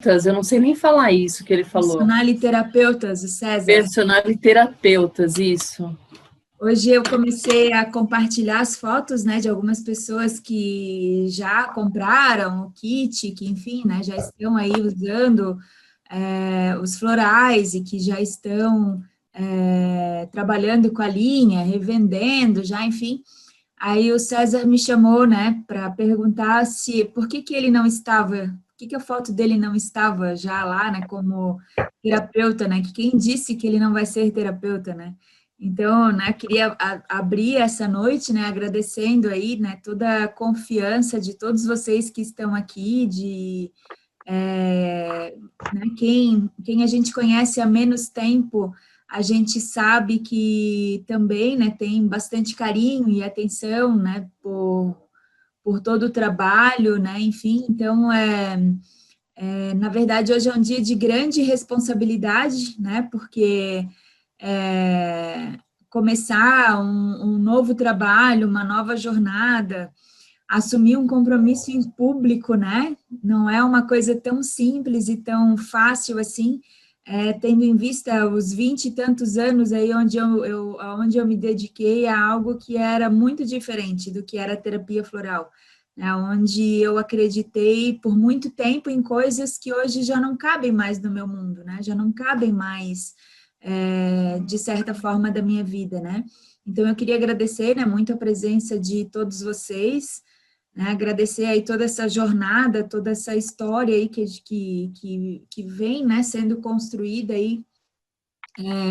Eu não sei nem falar isso que ele falou. Personaliterapeutas, o César. Personaliterapeutas, isso. Hoje eu comecei a compartilhar as fotos, né, de algumas pessoas que já compraram o kit, que, enfim, né, já estão aí usando os florais e que já estão trabalhando com a linha, revendendo já, enfim. Aí o César me chamou, né, para perguntar por que ele não estava, por que a foto dele não estava já lá, né, como terapeuta, né, que quem disse que ele não vai ser terapeuta, né? Então, né, queria abrir essa noite, né, agradecendo aí, né, toda a confiança de todos vocês que estão aqui, né, quem a gente conhece há menos tempo, a gente sabe que também, né, tem bastante carinho e atenção, né, por todo o trabalho, né, enfim, então, na verdade, hoje é um dia de grande responsabilidade, né, porque começar um novo trabalho, uma nova jornada, assumir um compromisso em público, né? Não é uma coisa tão simples e tão fácil assim, tendo em vista os 20 e tantos anos aí onde eu me dediquei a algo que era muito diferente do que era a terapia floral, né? Onde eu acreditei por muito tempo em coisas que hoje já não cabem mais no meu mundo, né? Já não cabem mais, de certa forma, da minha vida, né? Então, eu queria agradecer, né, muito a presença de todos vocês, né, agradecer aí toda essa jornada, toda essa história aí que vem, né, sendo construída aí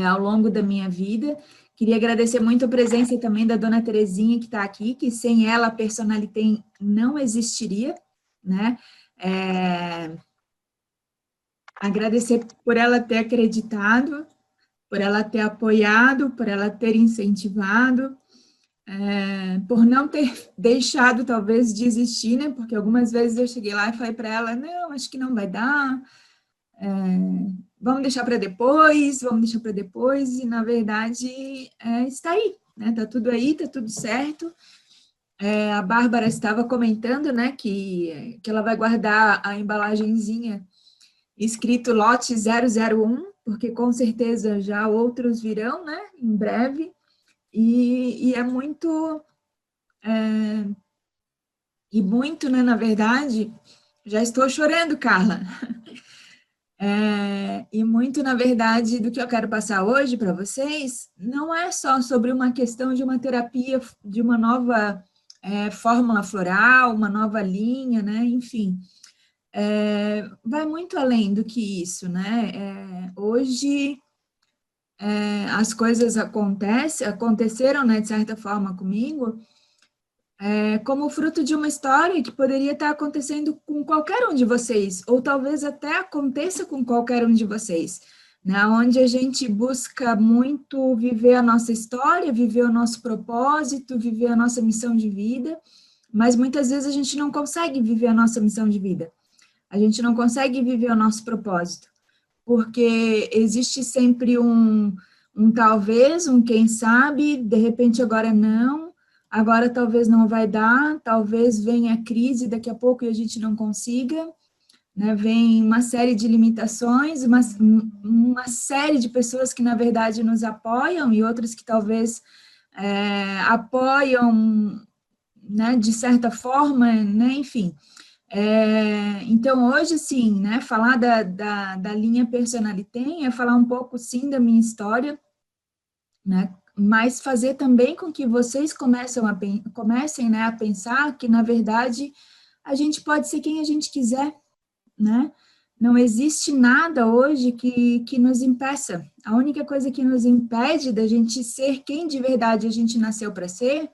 ao longo da minha vida. Queria agradecer muito a presença também da dona Terezinha, que está aqui, que sem ela a Personalitem não existiria, né? Agradecer por ela ter acreditado, por ela ter apoiado, por ela ter incentivado, por não ter deixado, talvez, desistir, né? Porque algumas vezes eu cheguei lá e falei para ela, não, acho que não vai dar, vamos deixar para depois, e na verdade está aí, né? Está tudo aí, está tudo certo. A Bárbara estava comentando, né, que ela vai guardar a embalagenzinha escrito lote 001, porque com certeza já outros virão, né, em breve, e é muito, né, na verdade, já estou chorando, Carla, e muito, na verdade, do que eu quero passar hoje para vocês, não é só sobre uma questão de uma terapia, de uma nova fórmula floral, uma nova linha, né, enfim, vai muito além do que isso, né, hoje as coisas aconteceram, né, de certa forma comigo, como fruto de uma história que poderia estar acontecendo com qualquer um de vocês, ou talvez até aconteça com qualquer um de vocês, né, onde a gente busca muito viver a nossa história, viver o nosso propósito, viver a nossa missão de vida, mas muitas vezes a gente não consegue viver a nossa missão de vida, a gente não consegue viver o nosso propósito, porque existe sempre um talvez, um quem sabe, de repente agora não, agora talvez não vai dar, talvez venha a crise daqui a pouco e a gente não consiga, né? Vem uma série de limitações, uma série de pessoas que na verdade nos apoiam e outras que talvez apoiam, né, de certa forma, né, enfim. Então, hoje, sim, né, falar da linha Personalitem é falar um pouco, sim, da minha história, né, mas fazer também com que vocês comecem, né, a pensar que, na verdade, a gente pode ser quem a gente quiser, né? Não existe nada hoje que nos impeça. A única coisa que nos impede da gente ser quem de verdade a gente nasceu para ser,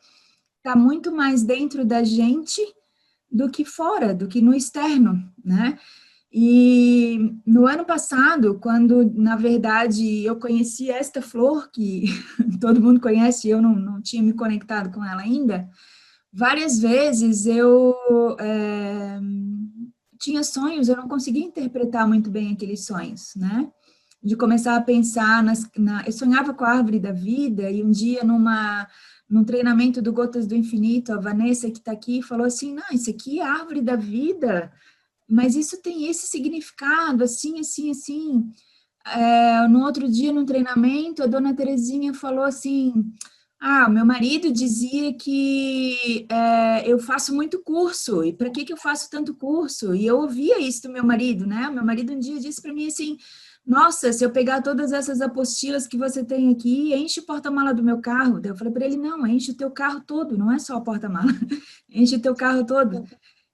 está muito mais dentro da gente do que fora, do que no externo, né? E no ano passado, quando, na verdade, eu conheci esta flor, que todo mundo conhece, eu não tinha me conectado com ela ainda, várias vezes eu tinha sonhos, eu não conseguia interpretar muito bem aqueles sonhos, né? De começar a pensar, eu sonhava com a árvore da vida, e um dia num treinamento do Gotas do Infinito, a Vanessa, que está aqui, falou assim, não, isso aqui é a árvore da vida, mas isso tem esse significado, assim, assim, assim. No outro dia, no treinamento, a dona Terezinha falou assim, ah, meu marido dizia que eu faço muito curso, e para que eu faço tanto curso? E eu ouvia isso do meu marido, né? Meu marido um dia disse para mim assim, nossa, se eu pegar todas essas apostilas que você tem aqui, enche o porta-mala do meu carro. Daí eu falei para ele, não, enche o teu carro todo, não é só o porta-mala, enche o teu carro todo.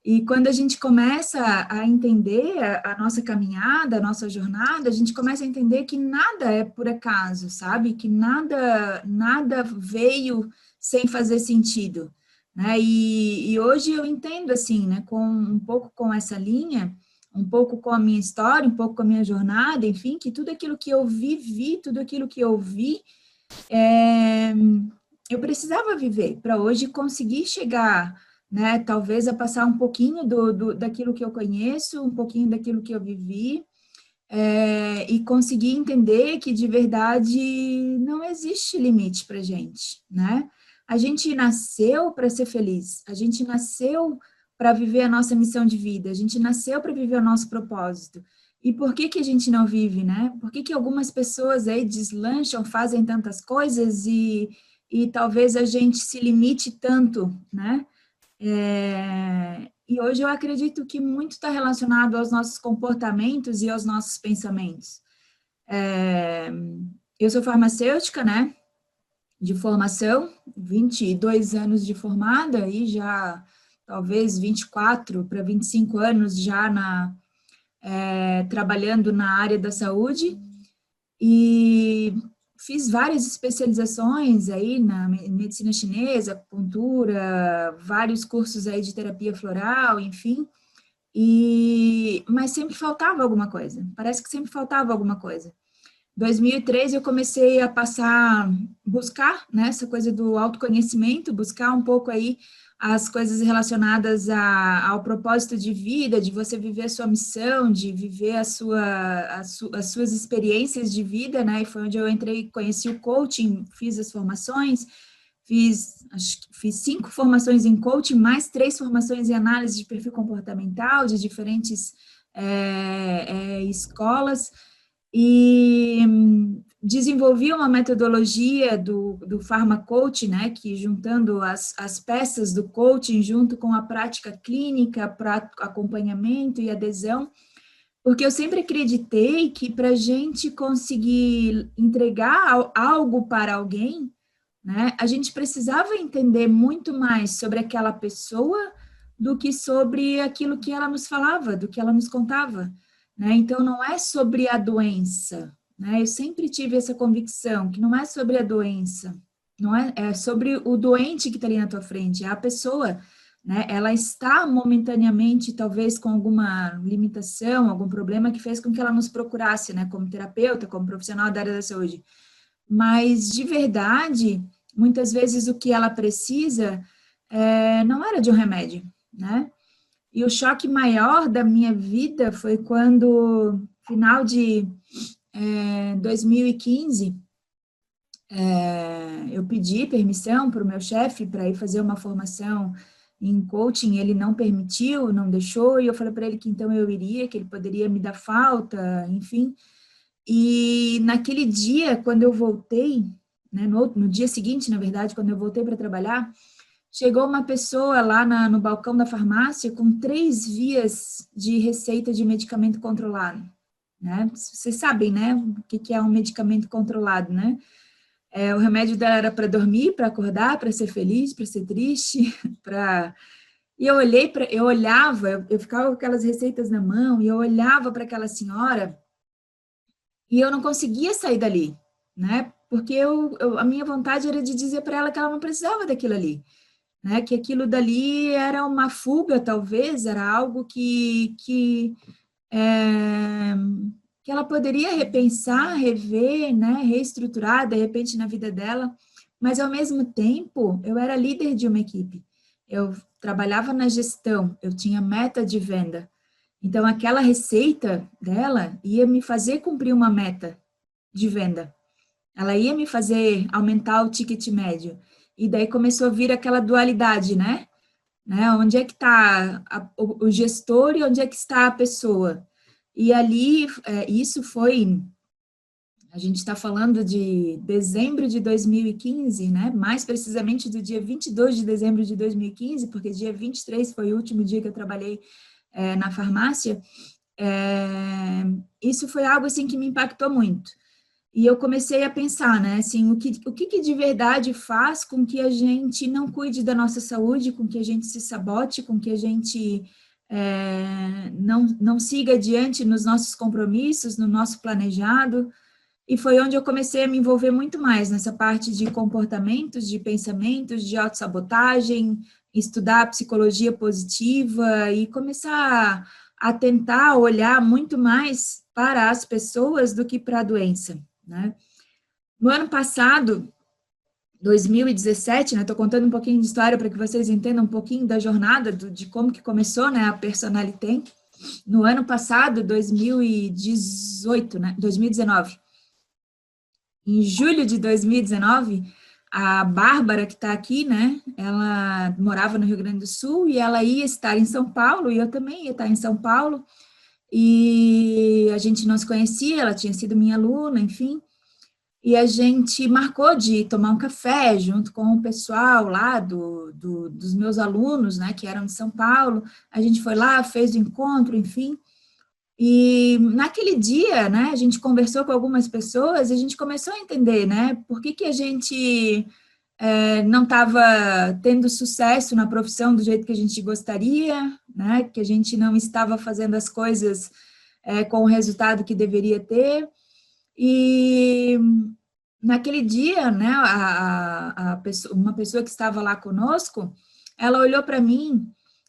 E quando a gente começa a entender a nossa caminhada, a nossa jornada, a gente começa a entender que nada é por acaso, sabe? Que nada veio sem fazer sentido, né? E hoje eu entendo assim, né? Com um pouco com essa linha, um pouco com a minha história, um pouco com a minha jornada, enfim, que tudo aquilo que eu vivi, tudo aquilo que eu vi, é, eu precisava viver para hoje conseguir chegar, né, talvez a passar um pouquinho daquilo que eu conheço, um pouquinho daquilo que eu vivi, e conseguir entender que de verdade não existe limite para gente, né? A gente nasceu para ser feliz, a gente nasceu para viver a nossa missão de vida, a gente nasceu para viver o nosso propósito. E por que que a gente não vive, né? Por que que algumas pessoas aí deslancham, fazem tantas coisas e talvez a gente se limite tanto, né? E hoje eu acredito que muito está relacionado aos nossos comportamentos e aos nossos pensamentos. Eu sou farmacêutica, né? De formação, 22 anos de formada e já talvez 24 para 25 anos já trabalhando na área da saúde e fiz várias especializações aí na medicina chinesa, acupuntura, vários cursos aí de terapia floral, enfim, mas sempre faltava alguma coisa, parece que sempre faltava alguma coisa. 2013 eu comecei a buscar, né, essa coisa do autoconhecimento, buscar um pouco aí as coisas relacionadas ao propósito de vida, de você viver a sua missão, de viver as suas experiências de vida, né, e foi onde eu entrei, conheci o coaching, fiz as formações, fiz 5 formações em coaching, mais 3 formações em análise de perfil comportamental, de diferentes escolas, e desenvolvi uma metodologia do Pharma Coaching, né, que juntando as peças do coaching junto com a prática clínica para acompanhamento e adesão, porque eu sempre acreditei que para a gente conseguir entregar algo para alguém, né, a gente precisava entender muito mais sobre aquela pessoa do que sobre aquilo que ela nos falava, do que ela nos contava, né? Então, não é sobre a doença, né? Eu sempre tive essa convicção que não é sobre a doença, não é sobre o doente que está ali na tua frente, é a pessoa, né? Ela está momentaneamente, talvez, com alguma limitação, algum problema que fez com que ela nos procurasse, né? Como terapeuta, como profissional da área da saúde. Mas, de verdade, muitas vezes o que ela precisa não era de um remédio, né? E o choque maior da minha vida foi quando, final de 2015, eu pedi permissão para o meu chefe para ir fazer uma formação em coaching, ele não permitiu, não deixou, e eu falei para ele que então eu iria, que ele poderia me dar falta, enfim. E naquele dia, quando eu voltei, né, no dia seguinte, na verdade, quando eu voltei para trabalhar, chegou uma pessoa lá no balcão da farmácia com 3 vias de receita de medicamento controlado, né? Vocês sabem, né, o que é um medicamento controlado, né? O remédio dela era para dormir, para acordar, para ser feliz, para ser triste, para... E eu olhava, eu ficava com aquelas receitas na mão, e eu olhava para aquela senhora, e eu não conseguia sair dali, né? Porque a minha vontade era de dizer para ela que ela não precisava daquilo ali, né? Que aquilo dali era uma fuga, talvez, era algo é, que ela poderia repensar, rever, né? Reestruturar, de repente, na vida dela. Mas, ao mesmo tempo, eu era líder de uma equipe. Eu trabalhava na gestão, eu tinha meta de venda. Então, aquela receita dela ia me fazer cumprir uma meta de venda. Ela ia me fazer aumentar o ticket médio. E daí começou a vir aquela dualidade, né? né? Onde é que está o gestor e onde é que está a pessoa? E ali, isso foi, a gente está falando de dezembro de 2015, né? Mais precisamente do dia 22 de dezembro de 2015, porque dia 23 foi o último dia que eu trabalhei na farmácia. Isso foi algo assim que me impactou muito. E eu comecei a pensar, né, assim, o que de verdade faz com que a gente não cuide da nossa saúde, com que a gente se sabote, com que a gente não siga adiante nos nossos compromissos, no nosso planejado. E foi onde eu comecei a me envolver muito mais nessa parte de comportamentos, de pensamentos, de autossabotagem, estudar psicologia positiva e começar a tentar olhar muito mais para as pessoas do que para a doença, né? No ano passado, 2017, né, estou contando um pouquinho de história para que vocês entendam um pouquinho da jornada, de como que começou, né, a Personalitem. No ano passado, 2018, né, 2019, em julho de 2019, a Bárbara, que está aqui, né, ela morava no Rio Grande do Sul e ela ia estar em São Paulo, e eu também ia estar em São Paulo, e a gente não se conhecia, ela tinha sido minha aluna, enfim, e a gente marcou de tomar um café junto com o pessoal lá dos meus alunos, né, que eram de São Paulo. A gente foi lá, fez o encontro, enfim, e naquele dia, né, a gente conversou com algumas pessoas e a gente começou a entender, né, por que a gente não estava tendo sucesso na profissão do jeito que a gente gostaria, né, que a gente não estava fazendo as coisas com o resultado que deveria ter. E naquele dia, né, uma pessoa que estava lá conosco, ela olhou para mim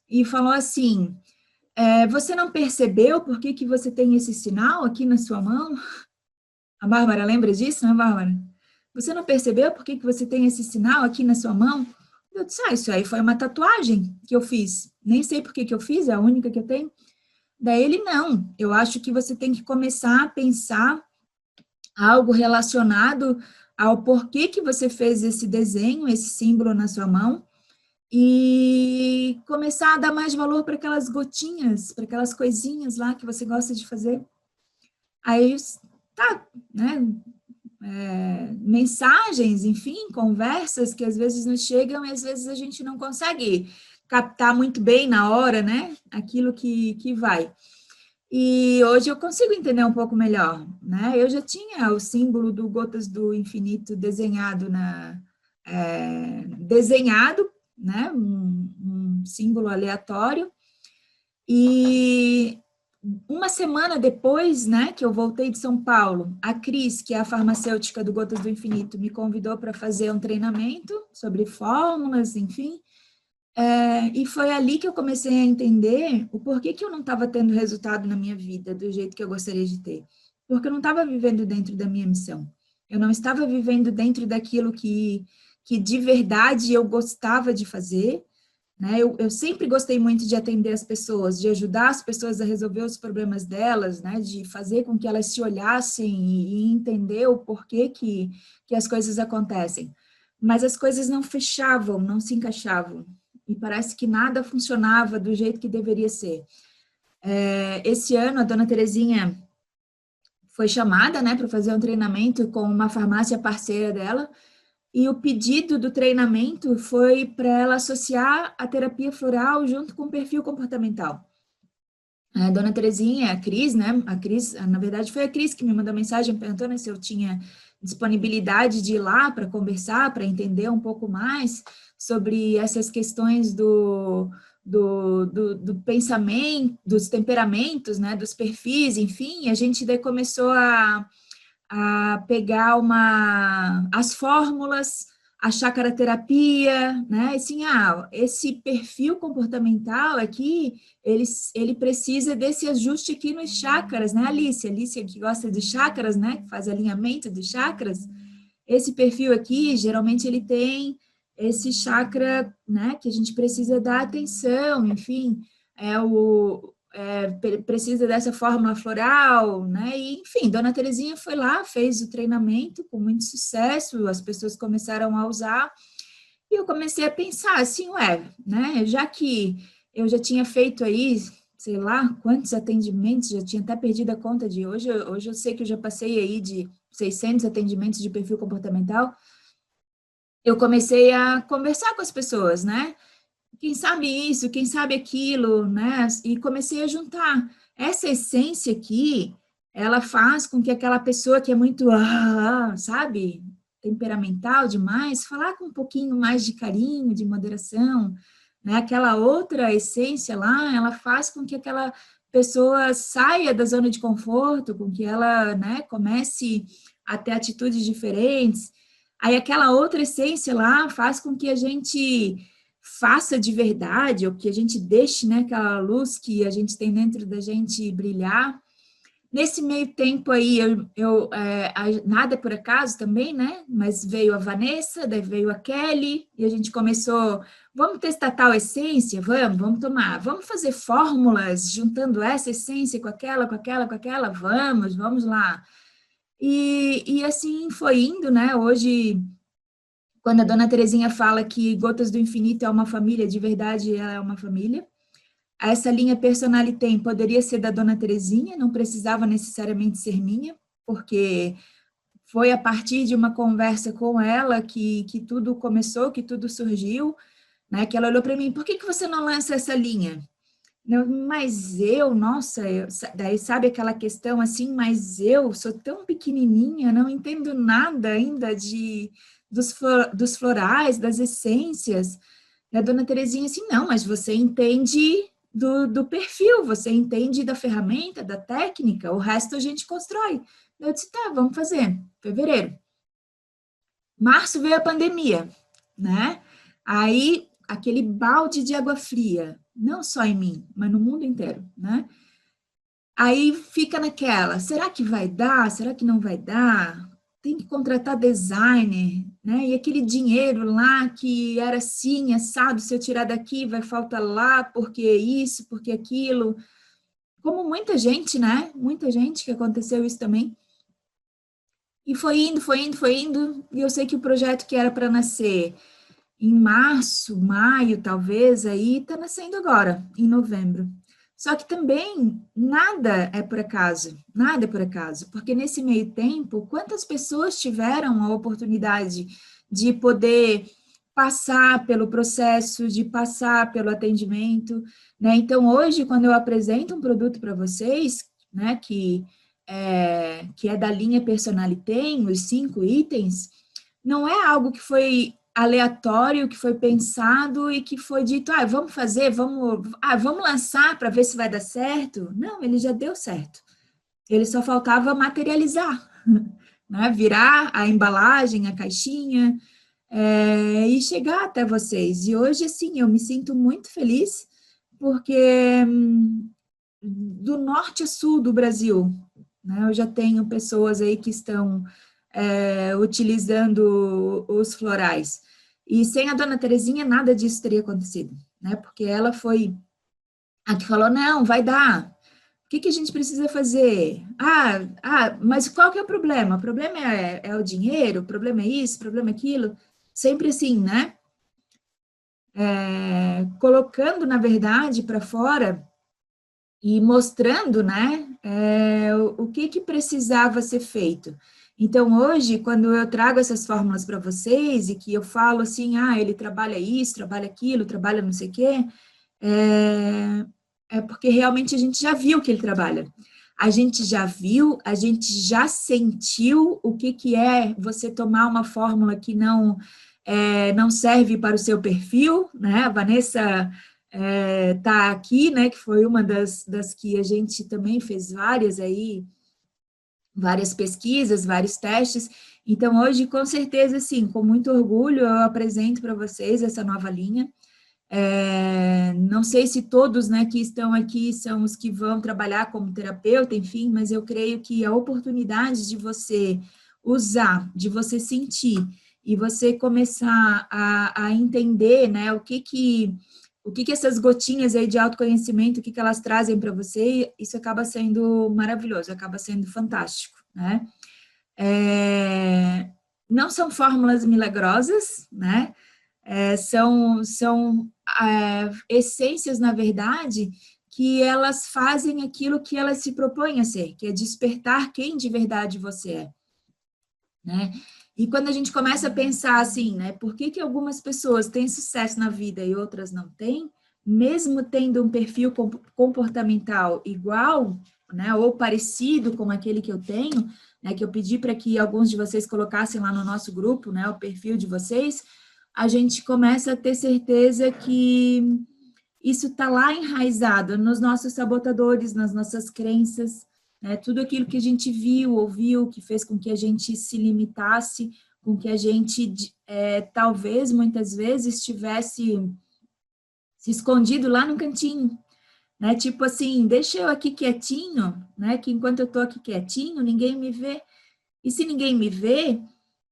e falou assim: você não percebeu por que você tem esse sinal aqui na sua mão? A Bárbara lembra disso, né, Bárbara? Você não percebeu por que você tem esse sinal aqui na sua mão? Eu disse, isso aí foi uma tatuagem que eu fiz. Nem sei por que eu fiz, é a única que eu tenho. Daí ele, não, eu acho que você tem que começar a pensar algo relacionado ao porquê que você fez esse desenho, esse símbolo na sua mão, e começar a dar mais valor para aquelas gotinhas, para aquelas coisinhas lá que você gosta de fazer. Aí, tá, né, mensagens, enfim, conversas que às vezes nos chegam e às vezes a gente não consegue captar muito bem na hora, né, aquilo que vai. E hoje eu consigo entender um pouco melhor, né? Eu já tinha o símbolo do Gotas do Infinito desenhado, né? Um símbolo aleatório. E uma semana depois, né, que eu voltei de São Paulo, a Cris, que é a farmacêutica do Gotas do Infinito, me convidou para fazer um treinamento sobre fórmulas, enfim. E foi ali que eu comecei a entender o porquê que eu não estava tendo resultado na minha vida do jeito que eu gostaria de ter. Porque eu não estava vivendo dentro da minha missão. Eu não estava vivendo dentro daquilo que de verdade eu gostava de fazer, né? Eu sempre gostei muito de atender as pessoas, de ajudar as pessoas a resolver os problemas delas, né? De fazer com que elas se olhassem e entender o porquê que as coisas acontecem. Mas as coisas não fechavam, não se encaixavam. E parece que nada funcionava do jeito que deveria ser. Esse ano, a dona Terezinha foi chamada, né, para fazer um treinamento com uma farmácia parceira dela, e o pedido do treinamento foi para ela associar a terapia floral junto com o perfil comportamental. A dona Terezinha, a Cris, né, a Cris, na verdade foi a Cris que me mandou mensagem perguntando se eu tinha disponibilidade de ir lá para conversar, para entender um pouco mais sobre essas questões do pensamento, dos temperamentos, né, dos perfis, enfim, a gente daí começou a pegar as fórmulas, a chacraterapia, né, assim, esse perfil comportamental aqui, ele precisa desse ajuste aqui nos chakras, né, Alice que gosta de chakras, né, que faz alinhamento de chakras, esse perfil aqui, geralmente ele tem esse chakra, né, que a gente precisa dar atenção, enfim, precisa dessa fórmula floral, né, e, enfim, dona Terezinha foi lá, fez o treinamento com muito sucesso, as pessoas começaram a usar, E eu comecei a pensar assim, ué, né, já que eu já tinha feito aí, sei lá, quantos atendimentos, já tinha até perdido a conta de hoje eu sei que eu já passei aí de 600 atendimentos de perfil comportamental, eu comecei a conversar com as pessoas, né, quem sabe isso, quem sabe aquilo, né, e comecei a juntar. Essa essência aqui, ela faz com que aquela pessoa que é muito, sabe, temperamental demais, falar com um pouquinho mais de carinho, de moderação, né, aquela outra essência lá, ela faz com que aquela pessoa saia da zona de conforto, com que ela, né, comece a ter atitudes diferentes. Aí aquela outra essência lá faz com que a gente faça de verdade, ou que a gente deixe, né, aquela luz que a gente tem dentro da gente brilhar. Nesse meio tempo aí, nada é por acaso também, né, mas veio a Vanessa, daí veio a Kelly, e a gente começou, vamos testar tal essência? Vamos tomar, vamos fazer fórmulas, juntando essa essência com aquela, vamos lá. E assim foi indo, né, hoje quando a dona Terezinha fala que Gotas do Infinito é uma família, de verdade ela é uma família. Essa linha Personalitem poderia ser da dona Terezinha, não precisava necessariamente ser minha, porque foi a partir de uma conversa com ela que tudo começou, que tudo surgiu, né? Que ela olhou para mim, por que você não lança essa linha? Mas nossa, daí sabe aquela questão assim, mas eu sou tão pequenininha, não entendo nada ainda dos florais, das essências. E a dona Terezinha assim, não, mas você entende do perfil, você entende da ferramenta, da técnica, o resto a gente constrói. Eu disse, tá, vamos fazer. Fevereiro. Março veio a pandemia, né? Aí, aquele balde de água fria, não só em mim, mas no mundo inteiro, né? Aí fica naquela, será que vai dar? Será que não vai dar? Tem que contratar designer, né? E aquele dinheiro lá que era assim, assado, se eu tirar daqui vai faltar lá, porque isso, porque aquilo. Como muita gente, né? Muita gente que aconteceu isso também. E foi indo, e eu sei que o projeto que era para nascer em março, maio, talvez, aí está nascendo agora, em novembro. Só que também nada é por acaso, nada é por acaso, porque nesse meio tempo, quantas pessoas tiveram a oportunidade de poder passar pelo processo, de passar pelo atendimento, né? Então, hoje, quando eu apresento um produto para vocês, né, que é da linha Personalitem, os 5 itens, não é algo que foi aleatório, que foi pensado e que foi dito, vamos fazer, vamos lançar para ver se vai dar certo. Não, ele já deu certo. Ele só faltava materializar, né? Virar a embalagem, a caixinha, e chegar até vocês. E hoje, assim, eu me sinto muito feliz, porque do norte a sul do Brasil, né, eu já tenho pessoas aí que estão utilizando os florais. E sem a dona Terezinha, nada disso teria acontecido, né? Porque ela foi a que falou, não, vai dar. O que a gente precisa fazer? Mas qual que é o problema? O problema é o dinheiro? O problema é isso? O problema é aquilo? Sempre assim, né? Colocando, na verdade, para fora e mostrando, né, o que precisava ser feito. Então, hoje, quando eu trago essas fórmulas para vocês e que eu falo assim, ele trabalha isso, trabalha aquilo, trabalha não sei o quê, é porque realmente a gente já viu que ele trabalha. A gente já viu, a gente já sentiu o que é você tomar uma fórmula que não serve para o seu perfil, né? A Vanessa tá aqui, né? Que foi uma das que a gente também fez várias pesquisas, vários testes. Então, hoje, com certeza, sim, com muito orgulho, eu apresento para vocês essa nova linha. Não sei se todos, né, que estão aqui são os que vão trabalhar como terapeuta, enfim, mas eu creio que a oportunidade de você usar, de você sentir e você começar a entender, né, o que essas gotinhas aí de autoconhecimento, o que elas trazem para você, isso acaba sendo maravilhoso, acaba sendo fantástico, né? Não são fórmulas milagrosas, né? são essências, na verdade, que elas fazem aquilo que elas se propõem a ser, que é despertar quem de verdade você é, né? E quando a gente começa a pensar assim, né, por que algumas pessoas têm sucesso na vida e outras não têm, mesmo tendo um perfil comportamental igual, né, ou parecido com aquele que eu tenho, né, que eu pedi para que alguns de vocês colocassem lá no nosso grupo, né, o perfil de vocês, a gente começa a ter certeza que isso está lá enraizado nos nossos sabotadores, nas nossas crenças, né? Tudo aquilo que a gente viu, ouviu, que fez com que a gente se limitasse, com que a gente, talvez, muitas vezes, tivesse se escondido lá no cantinho, né? Tipo assim, deixa eu aqui quietinho, né? Que enquanto eu estou aqui quietinho, ninguém me vê. E se ninguém me vê,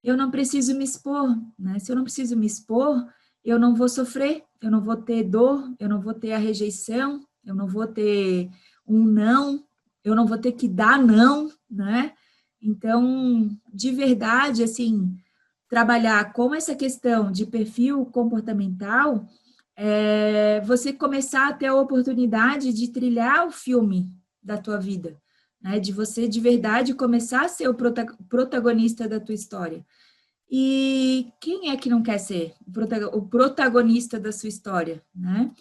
eu não preciso me expor, né? Se eu não preciso me expor, eu não vou sofrer, eu não vou ter dor, eu não vou ter a rejeição, eu não vou ter um não, eu não vou ter que dar não, né? Então, de verdade, assim, trabalhar com essa questão de perfil comportamental, você começar a ter a oportunidade de trilhar o filme da tua vida, né? De você, de verdade, começar a ser o protagonista da tua história. E quem é que não quer ser o protagonista da sua história, né?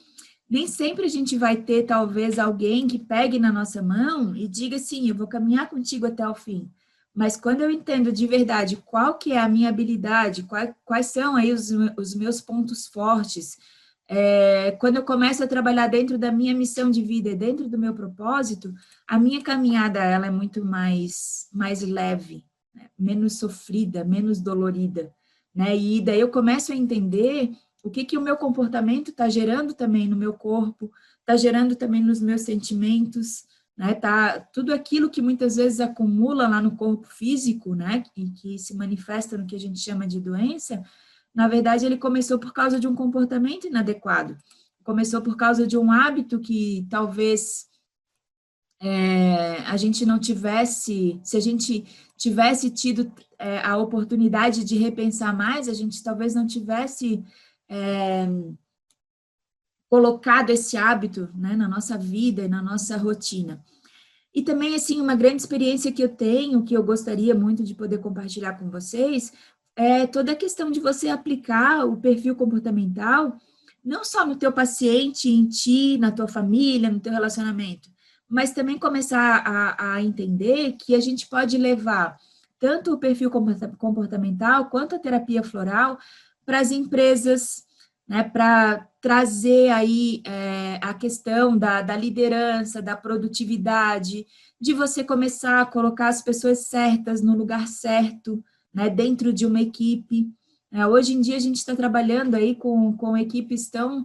Nem sempre a gente vai ter, talvez, alguém que pegue na nossa mão e diga assim, eu vou caminhar contigo até o fim. Mas quando eu entendo de verdade qual que é a minha habilidade, quais são aí os meus pontos fortes, quando eu começo a trabalhar dentro da minha missão de vida, dentro do meu propósito, a minha caminhada ela é muito mais leve, né? Menos sofrida, menos dolorida, né? E daí eu começo a entender o que o meu comportamento está gerando também no meu corpo, está gerando também nos meus sentimentos, né? Tá, tudo aquilo que muitas vezes acumula lá no corpo físico, né? E que se manifesta no que a gente chama de doença, na verdade, ele começou por causa de um comportamento inadequado. Começou por causa de um hábito que talvez a gente não tivesse, se a gente tivesse tido a oportunidade de repensar mais, a gente talvez não tivesse colocado esse hábito, né, na nossa vida e na nossa rotina. E também, assim, uma grande experiência que eu tenho, que eu gostaria muito de poder compartilhar com vocês, é toda a questão de você aplicar o perfil comportamental, não só no teu paciente, em ti, na tua família, no teu relacionamento, mas também começar a entender que a gente pode levar tanto o perfil comportamental quanto a terapia floral para as empresas, né, para trazer aí a questão da liderança, da produtividade, de você começar a colocar as pessoas certas no lugar certo, né, dentro de uma equipe. Hoje em dia a gente está trabalhando aí com equipes tão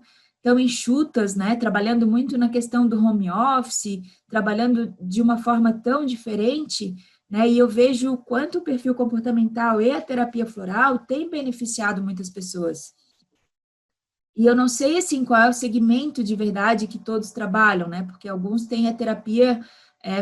enxutas, né, trabalhando muito na questão do home office, trabalhando de uma forma tão diferente, né, e eu vejo o quanto o perfil comportamental e a terapia floral têm beneficiado muitas pessoas. E eu não sei, assim, qual é o segmento de verdade que todos trabalham, né? Porque alguns têm a terapia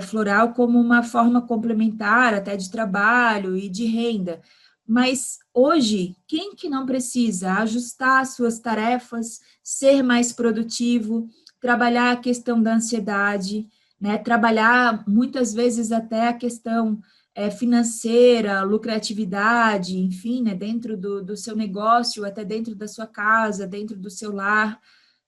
floral como uma forma complementar até de trabalho e de renda. Mas hoje, quem que não precisa ajustar as suas tarefas, ser mais produtivo, trabalhar a questão da ansiedade, né? Trabalhar muitas vezes até a questão financeira, lucratividade, enfim, né, dentro do seu negócio, até dentro da sua casa, dentro do seu lar,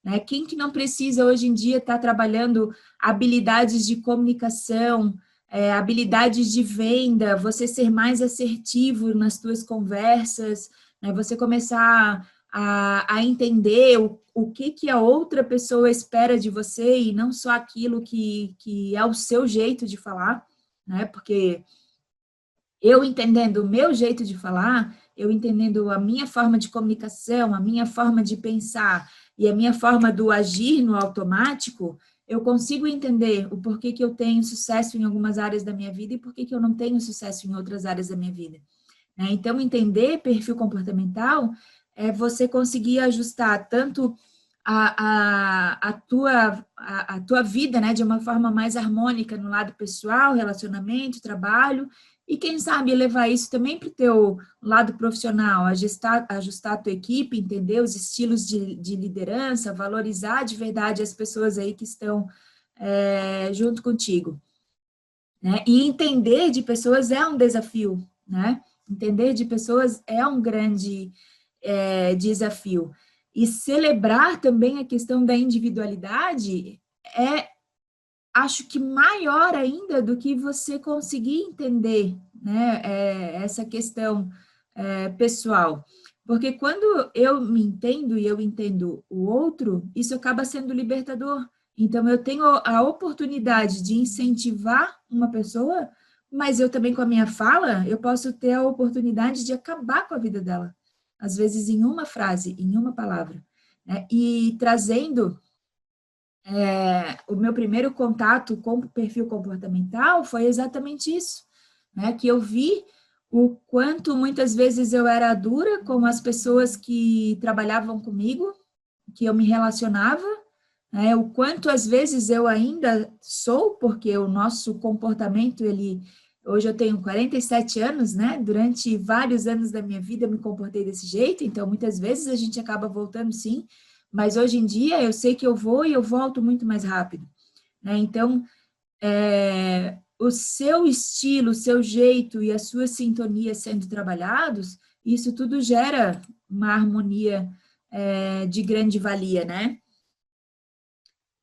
né? Quem que não precisa hoje em dia estar trabalhando habilidades de comunicação, habilidades de venda, você ser mais assertivo nas suas conversas, né? Você começar a entender o que a outra pessoa espera de você e não só aquilo que é o seu jeito de falar, né? Porque eu entendendo o meu jeito de falar, eu entendendo a minha forma de comunicação, a minha forma de pensar e a minha forma do agir no automático, eu consigo entender o porquê que eu tenho sucesso em algumas áreas da minha vida e porquê que eu não tenho sucesso em outras áreas da minha vida. Então, entender perfil comportamental é você conseguir ajustar tanto a tua vida, né, de uma forma mais harmônica no lado pessoal, relacionamento, trabalho, e quem sabe levar isso também para o teu lado profissional, ajustar a tua equipe, entender os estilos de liderança, valorizar de verdade as pessoas aí que estão junto contigo, né? E entender de pessoas é um desafio, né? Entender de pessoas é um grande desafio. E celebrar também a questão da individualidade acho que maior ainda do que você conseguir entender, né, essa questão pessoal. Porque quando eu me entendo e eu entendo o outro, isso acaba sendo libertador. Então, eu tenho a oportunidade de incentivar uma pessoa, mas eu também, com a minha fala, eu posso ter a oportunidade de acabar com a vida dela. Às vezes, em uma frase, em uma palavra, né? E trazendo o meu primeiro contato com o perfil comportamental foi exatamente isso, né? Que eu vi o quanto muitas vezes eu era dura com as pessoas que trabalhavam comigo, que eu me relacionava, né? O quanto às vezes eu ainda sou, porque o nosso comportamento, hoje eu tenho 47 anos, né? Durante vários anos da minha vida eu me comportei desse jeito, então muitas vezes a gente acaba voltando sim, mas hoje em dia eu sei que eu vou e eu volto muito mais rápido, né? Então, o seu estilo, o seu jeito e a sua sintonia sendo trabalhados, isso tudo gera uma harmonia de grande valia, né?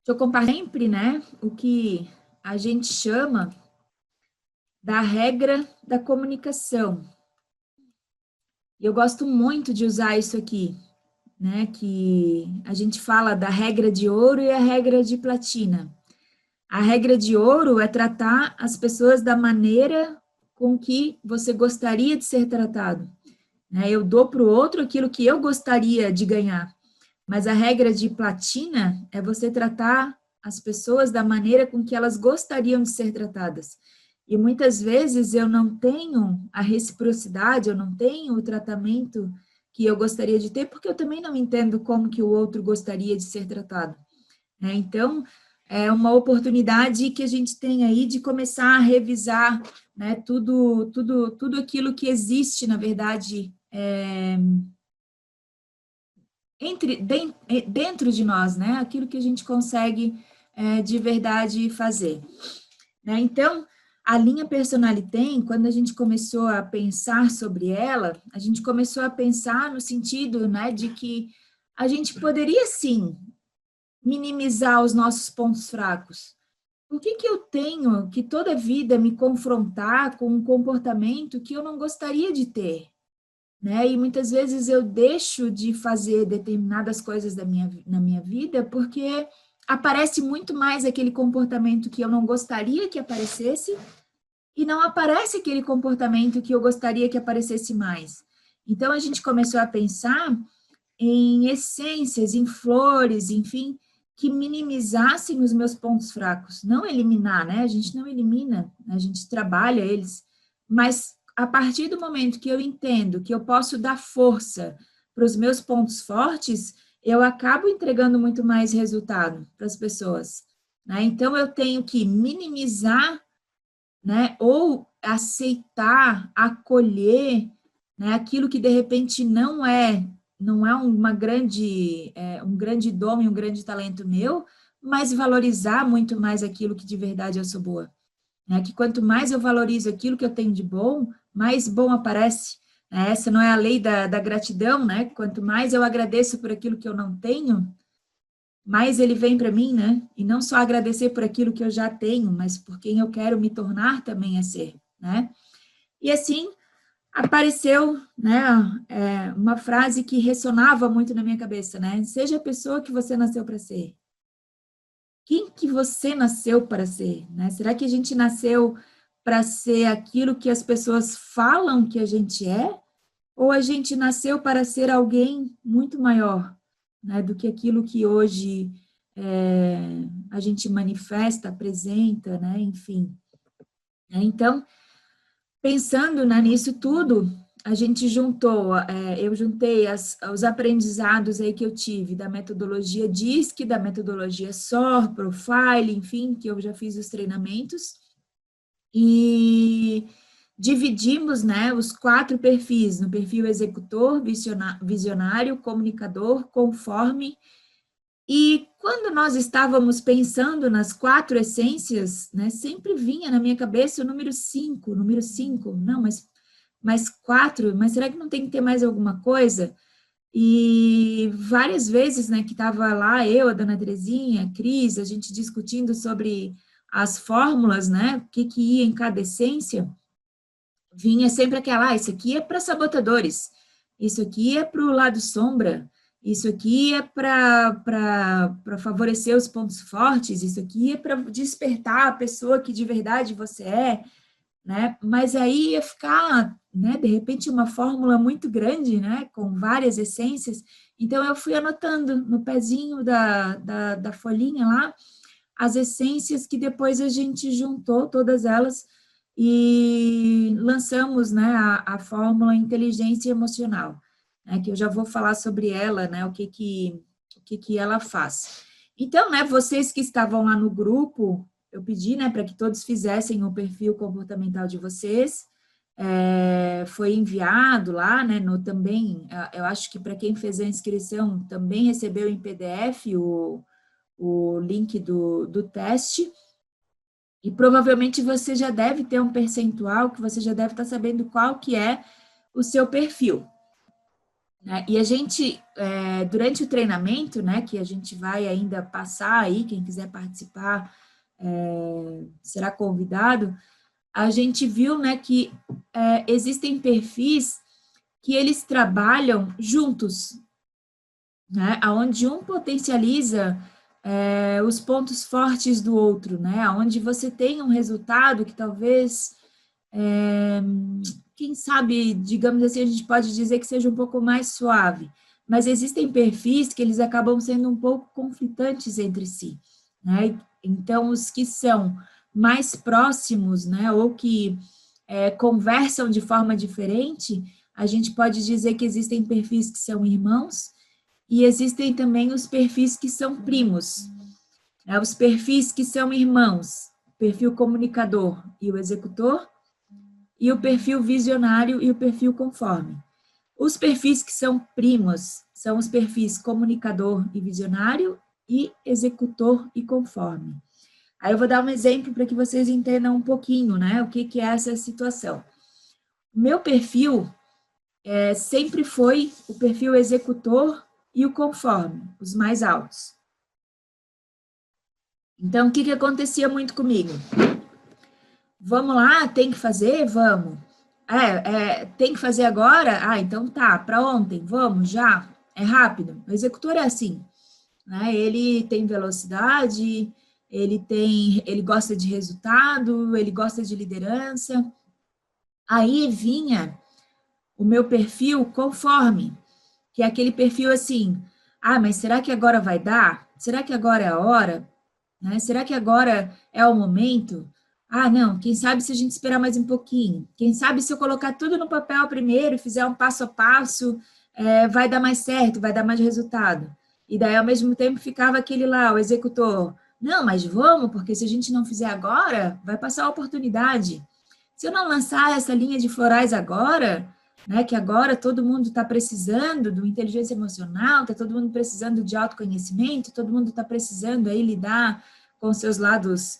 Eu compartilho sempre, né, o que a gente chama da regra da comunicação. E eu gosto muito de usar isso aqui, né, que a gente fala da regra de ouro e a regra de platina. A regra de ouro é tratar as pessoas da maneira com que você gostaria de ser tratado, né? Eu dou para o outro aquilo que eu gostaria de ganhar. Mas a regra de platina é você tratar as pessoas da maneira com que elas gostariam de ser tratadas. E muitas vezes eu não tenho a reciprocidade, eu não tenho o tratamento que eu gostaria de ter, porque eu também não entendo como que o outro gostaria de ser tratado, né? Então, é uma oportunidade que a gente tem aí de começar a revisar, né, tudo aquilo que existe, na verdade, dentro de nós, né? Aquilo que a gente consegue de verdade fazer, né? Então, a linha Personalitem, quando a gente começou a pensar sobre ela, a gente começou a pensar no sentido, né, de que a gente poderia, sim, minimizar os nossos pontos fracos. Por que eu tenho que toda vida me confrontar com um comportamento que eu não gostaria de ter? Né? E muitas vezes eu deixo de fazer determinadas coisas na minha vida porque aparece muito mais aquele comportamento que eu não gostaria que aparecesse e não aparece aquele comportamento que eu gostaria que aparecesse mais. Então, a gente começou a pensar em essências, em flores, enfim, que minimizassem os meus pontos fracos. Não eliminar, né? A gente não elimina, a gente trabalha eles, mas a partir do momento que eu entendo que eu posso dar força para os meus pontos fortes, eu acabo entregando muito mais resultado para as pessoas, né? Então, eu tenho que minimizar, né? Ou aceitar, acolher, né? Aquilo que de repente não é um grande dom e um grande talento meu, mas valorizar muito mais aquilo que de verdade eu sou boa, né? Que quanto mais eu valorizo aquilo que eu tenho de bom, mais bom aparece. Essa não é a lei da gratidão, né? Quanto mais eu agradeço por aquilo que eu não tenho, mais ele vem para mim, né? E não só agradecer por aquilo que eu já tenho, mas por quem eu quero me tornar também a ser, né? E assim apareceu, né, uma frase que ressonava muito na minha cabeça, né? Seja a pessoa que você nasceu para ser. Quem que você nasceu para ser, né? Será que a gente nasceu para ser aquilo que as pessoas falam que a gente é? Ou a gente nasceu para ser alguém muito maior, né, do que aquilo que hoje a gente manifesta, apresenta, né, enfim. Então, pensando, né, nisso tudo, a gente juntou, eu juntei os aprendizados aí que eu tive da metodologia DISC, da metodologia SOR, Profile, enfim, que eu já fiz os treinamentos, e dividimos, né, os 4 perfis, no perfil executor, visionário, comunicador, conforme. E quando nós estávamos pensando nas 4 essências, né, sempre vinha na minha cabeça o número 5, não, mas 4, mas será que não tem que ter mais alguma coisa? E várias vezes, né, que estava lá eu, a dona Terezinha, a Cris, a gente discutindo sobre as fórmulas, né, o que ia em cada essência, vinha sempre aquela, isso aqui é para sabotadores, isso aqui é para o lado sombra, isso aqui é para favorecer os pontos fortes, isso aqui é para despertar a pessoa que de verdade você é, né? Mas aí ia ficar, né, de repente, uma fórmula muito grande, né, com várias essências. Então, eu fui anotando no pezinho da folhinha lá as essências que depois a gente juntou todas elas e lançamos, né, a fórmula inteligência emocional, né, que eu já vou falar sobre ela, né, o que ela faz. Então, né, vocês que estavam lá no grupo, eu pedi, né, para que todos fizessem o perfil comportamental de vocês, foi enviado lá, né, também, eu acho que para quem fez a inscrição, também recebeu em PDF o link do teste, e provavelmente você já deve ter um percentual, que você já deve estar sabendo qual que é o seu perfil, né? E a gente, durante o treinamento, né, que a gente vai ainda passar aí, quem quiser participar, será convidado, a gente viu, né, que existem perfis que eles trabalham juntos, né, onde um potencializa os pontos fortes do outro, né, onde você tem um resultado que talvez, quem sabe, digamos assim, a gente pode dizer que seja um pouco mais suave, mas existem perfis que eles acabam sendo um pouco conflitantes entre si, né, então os que são mais próximos, né, ou que conversam de forma diferente, a gente pode dizer que existem perfis que são irmãos, e existem também os perfis que são primos, né? Os perfis que são irmãos, o perfil comunicador e o executor, e o perfil visionário e o perfil conforme. Os perfis que são primos são os perfis comunicador e visionário e executor e conforme. Aí eu vou dar um exemplo para que vocês entendam um pouquinho, né, o que é essa situação. Meu perfil sempre foi o perfil executor e o conforme, os mais altos. Então, o que acontecia muito comigo? Vamos lá, tem que fazer? Vamos. Tem que fazer agora? Ah, então tá, para ontem, vamos, já. É rápido. O executor é assim, né? Ele tem velocidade, ele gosta de resultado, ele gosta de liderança. Aí vinha o meu perfil conforme, que é aquele perfil assim, mas será que agora vai dar? Será que agora é a hora? Né? Será que agora é o momento? Não, quem sabe se a gente esperar mais um pouquinho? Quem sabe se eu colocar tudo no papel primeiro e fizer um passo a passo, vai dar mais certo, vai dar mais resultado. E daí, ao mesmo tempo, ficava aquele lá, o executor, não, mas vamos, porque se a gente não fizer agora, vai passar a oportunidade. Se eu não lançar essa linha de florais agora, né, que agora todo mundo está precisando do inteligência emocional, está todo mundo precisando de autoconhecimento, todo mundo está precisando aí lidar com seus lados,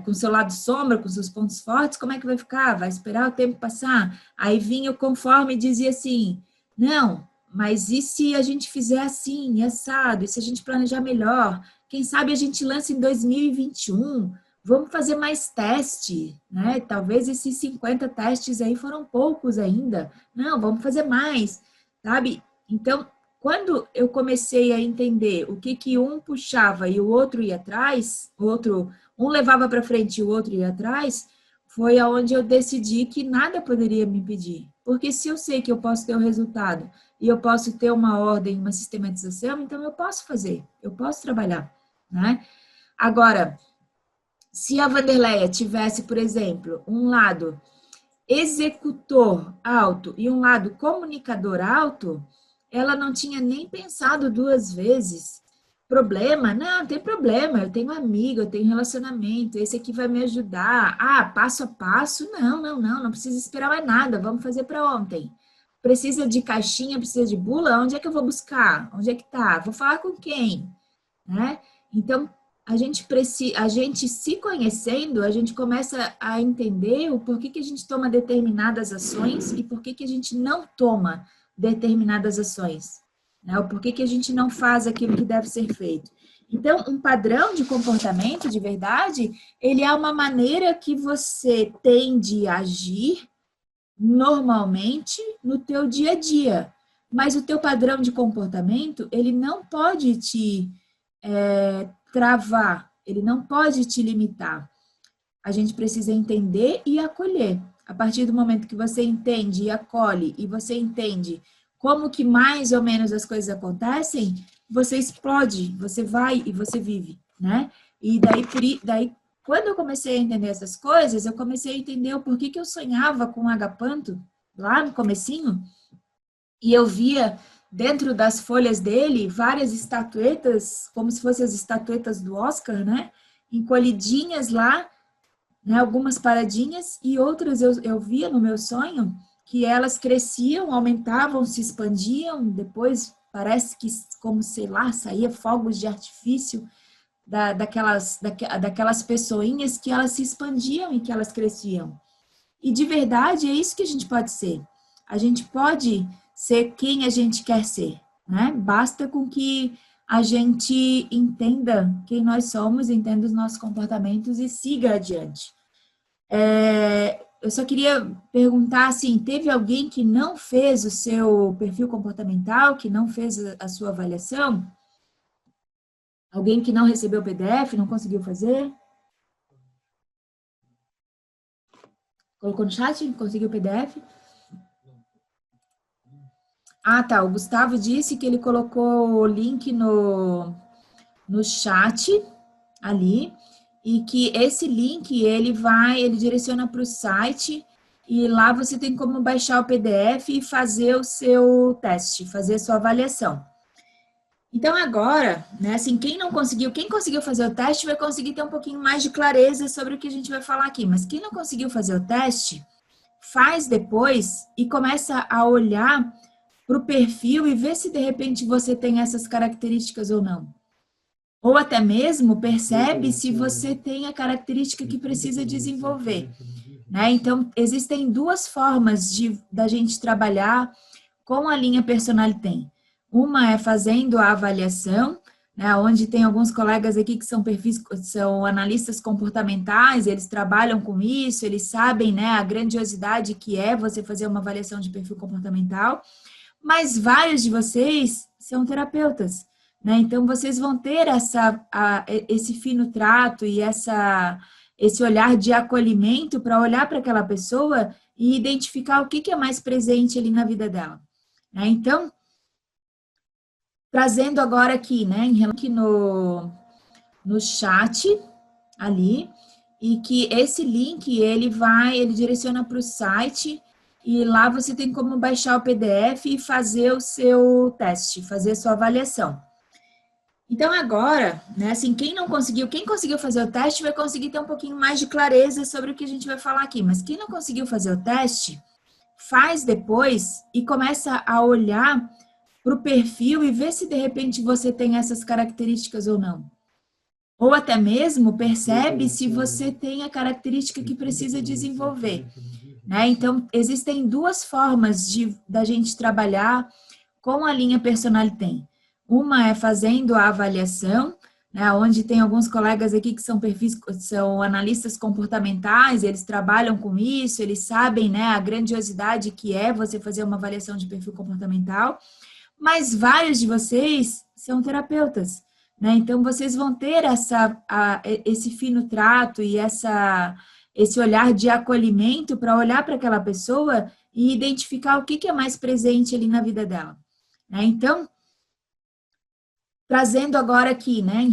com seu lado sombra, com seus pontos fortes, como é que vai ficar? Vai esperar o tempo passar? Aí vinha o conforme e dizia assim, não, mas e se a gente fizer assim, assado, e se a gente planejar melhor? Quem sabe a gente lança em 2021, vamos fazer mais teste, né? Talvez esses 50 testes aí foram poucos ainda. Não, vamos fazer mais, sabe? Então, quando eu comecei a entender o que um puxava e o outro ia atrás, um levava para frente e o outro ia atrás, foi aonde eu decidi que nada poderia me impedir. Porque se eu sei que eu posso ter um resultado e eu posso ter uma ordem, uma sistematização, então eu posso fazer, eu posso trabalhar, né? Agora, se a Vanderleia tivesse, por exemplo, um lado executor alto e um lado comunicador alto, ela não tinha nem pensado duas vezes. Problema? Não tem problema, eu tenho amigo, eu tenho relacionamento, esse aqui vai me ajudar. Ah, passo a passo? Não precisa esperar mais nada, vamos fazer para ontem. Precisa de caixinha, precisa de bula? Onde é que eu vou buscar? Onde é que tá? Vou falar com quem? Né? Então, a gente se conhecendo, a gente começa a entender o porquê que a gente toma determinadas ações e porquê que a gente não toma determinadas ações, né? O porquê que a gente não faz aquilo que deve ser feito. Então, um padrão de comportamento, de verdade, ele é uma maneira que você tem de agir normalmente no teu dia a dia. Mas o teu padrão de comportamento, ele não pode te travar, ele não pode te limitar. A gente precisa entender e acolher. A partir do momento que você entende e acolhe, e você entende como que mais ou menos as coisas acontecem, você explode, você vai e você vive, né? E daí quando eu comecei a entender essas coisas, eu comecei a entender o porquê que eu sonhava com o agapanto, lá no comecinho, e eu via dentro das folhas dele várias estatuetas, como se fossem as estatuetas do Oscar, né? Encolhidinhas lá, né? Algumas paradinhas, e outras eu via no meu sonho que elas cresciam, aumentavam, se expandiam, depois parece que, como sei lá, saía fogos de artifício daquelas pessoinhas que elas se expandiam e que elas cresciam. E de verdade é isso que a gente pode ser. A gente pode ser quem a gente quer ser, né? Basta com que a gente entenda quem nós somos, entenda os nossos comportamentos e siga adiante. Eu só queria perguntar, assim, teve alguém que não fez o seu perfil comportamental, que não fez a sua avaliação? Alguém que não recebeu o PDF, não conseguiu fazer? Colocou no chat? Conseguiu o PDF? Ah, tá. O Gustavo disse que ele colocou o link no chat ali e que esse link ele direciona para o site e lá você tem como baixar o PDF e fazer o seu teste, fazer a sua avaliação. Então agora, né, assim, quem conseguiu fazer o teste vai conseguir ter um pouquinho mais de clareza sobre o que a gente vai falar aqui, mas quem não conseguiu fazer o teste, faz depois e começa a olhar para o perfil e ver se de repente você tem essas características ou não. Ou até mesmo percebe se você tem a característica que precisa desenvolver, né? Então, existem duas formas da gente trabalhar com a linha Personalitem. Uma é fazendo a avaliação, né, onde tem alguns colegas aqui que são analistas comportamentais, eles trabalham com isso, eles sabem, né, a grandiosidade que é você fazer uma avaliação de perfil comportamental, mas vários de vocês são terapeutas, né? Então, vocês vão ter esse fino trato e esse olhar de acolhimento para olhar para aquela pessoa e identificar o que é mais presente ali na vida dela, né? Então, trazendo agora aqui, né, no chat ali, e que esse link, ele direciona para o site e lá você tem como baixar o PDF e fazer o seu teste, fazer a sua avaliação. Então, agora, né, assim, quem conseguiu fazer o teste vai conseguir ter um pouquinho mais de clareza sobre o que a gente vai falar aqui, mas quem não conseguiu fazer o teste, faz depois e começa a olhar para o perfil e ver se de repente você tem essas características ou não. Ou até mesmo percebe se você tem a característica que precisa desenvolver, né? Então, existem duas formas da gente trabalhar com a linha Personalitem. Uma é fazendo a avaliação, né, onde tem alguns colegas aqui que são analistas comportamentais, eles trabalham com isso, eles sabem, né, a grandiosidade que é você fazer uma avaliação de perfil comportamental, mas vários de vocês são terapeutas, né? Então, vocês vão ter esse fino trato e esse olhar de acolhimento para olhar para aquela pessoa e identificar o que é mais presente ali na vida dela, né? Então, trazendo agora aqui, né,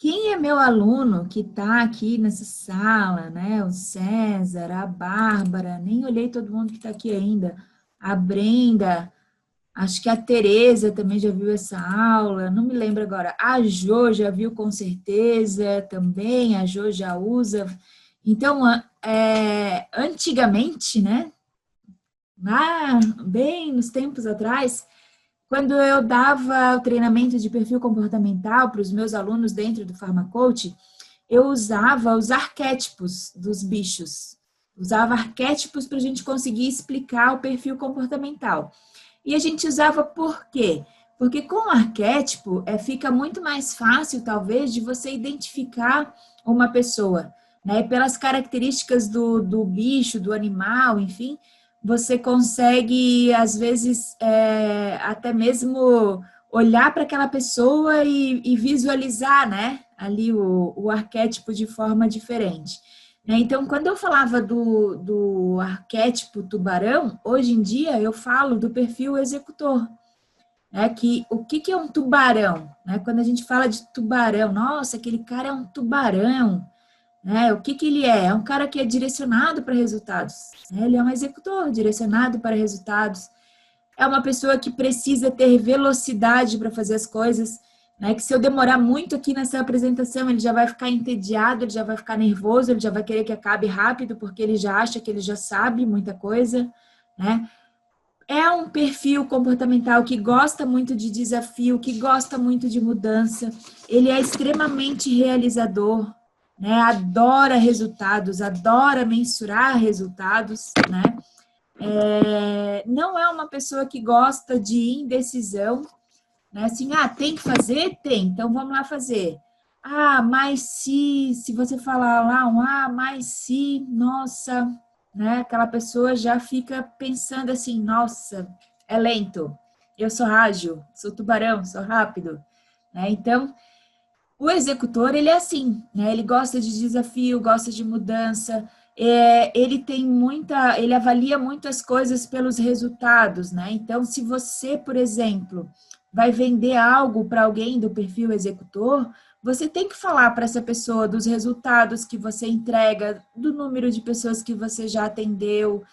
Quem é meu aluno que está aqui nessa sala, né? O César, a Bárbara, nem olhei todo mundo que está aqui ainda. A Brenda, acho que a Tereza também já viu essa aula, não me lembro agora. A Jo já viu com certeza também, a Jo já usa. Então, antigamente, né? Lá, bem nos tempos atrás, quando eu dava o treinamento de perfil comportamental para os meus alunos dentro do PharmaCoach, eu usava os arquétipos dos bichos. Usava arquétipos para a gente conseguir explicar o perfil comportamental. E a gente usava por quê? Porque com o arquétipo fica muito mais fácil, talvez, de você identificar uma pessoa, né? Pelas características do bicho, do animal, enfim, você consegue, às vezes, até mesmo olhar para aquela pessoa e visualizar, né, ali o arquétipo de forma diferente. Né? Então, quando eu falava do arquétipo tubarão, hoje em dia eu falo do perfil executor. Né? O que é um tubarão? Né? Quando a gente fala de tubarão, nossa, aquele cara é um tubarão. Né? O que ele é? É um cara que é direcionado para resultados. Né? Ele é um executor direcionado para resultados. É uma pessoa que precisa ter velocidade para fazer as coisas. Né? Que se eu demorar muito aqui nessa apresentação, ele já vai ficar entediado, ele já vai ficar nervoso, ele já vai querer que acabe rápido, porque ele já acha que ele já sabe muita coisa. Né? É um perfil comportamental que gosta muito de desafio, que gosta muito de mudança. Ele é extremamente realizador, né? Adora resultados, adora mensurar resultados, né? Não é uma pessoa que gosta de indecisão, né? Assim, tem que fazer? Tem, então vamos lá fazer. Mas se você falar lá mas se, nossa, né? Aquela pessoa já fica pensando assim, nossa, é lento, eu sou ágil, sou tubarão, sou rápido, né? Então, o executor, ele é assim, né? Ele gosta de desafio, gosta de mudança, ele avalia muito as coisas pelos resultados, né? Então, se você, por exemplo, vai vender algo para alguém do perfil executor, você tem que falar para essa pessoa dos resultados que você entrega, do número de pessoas que você já atendeu,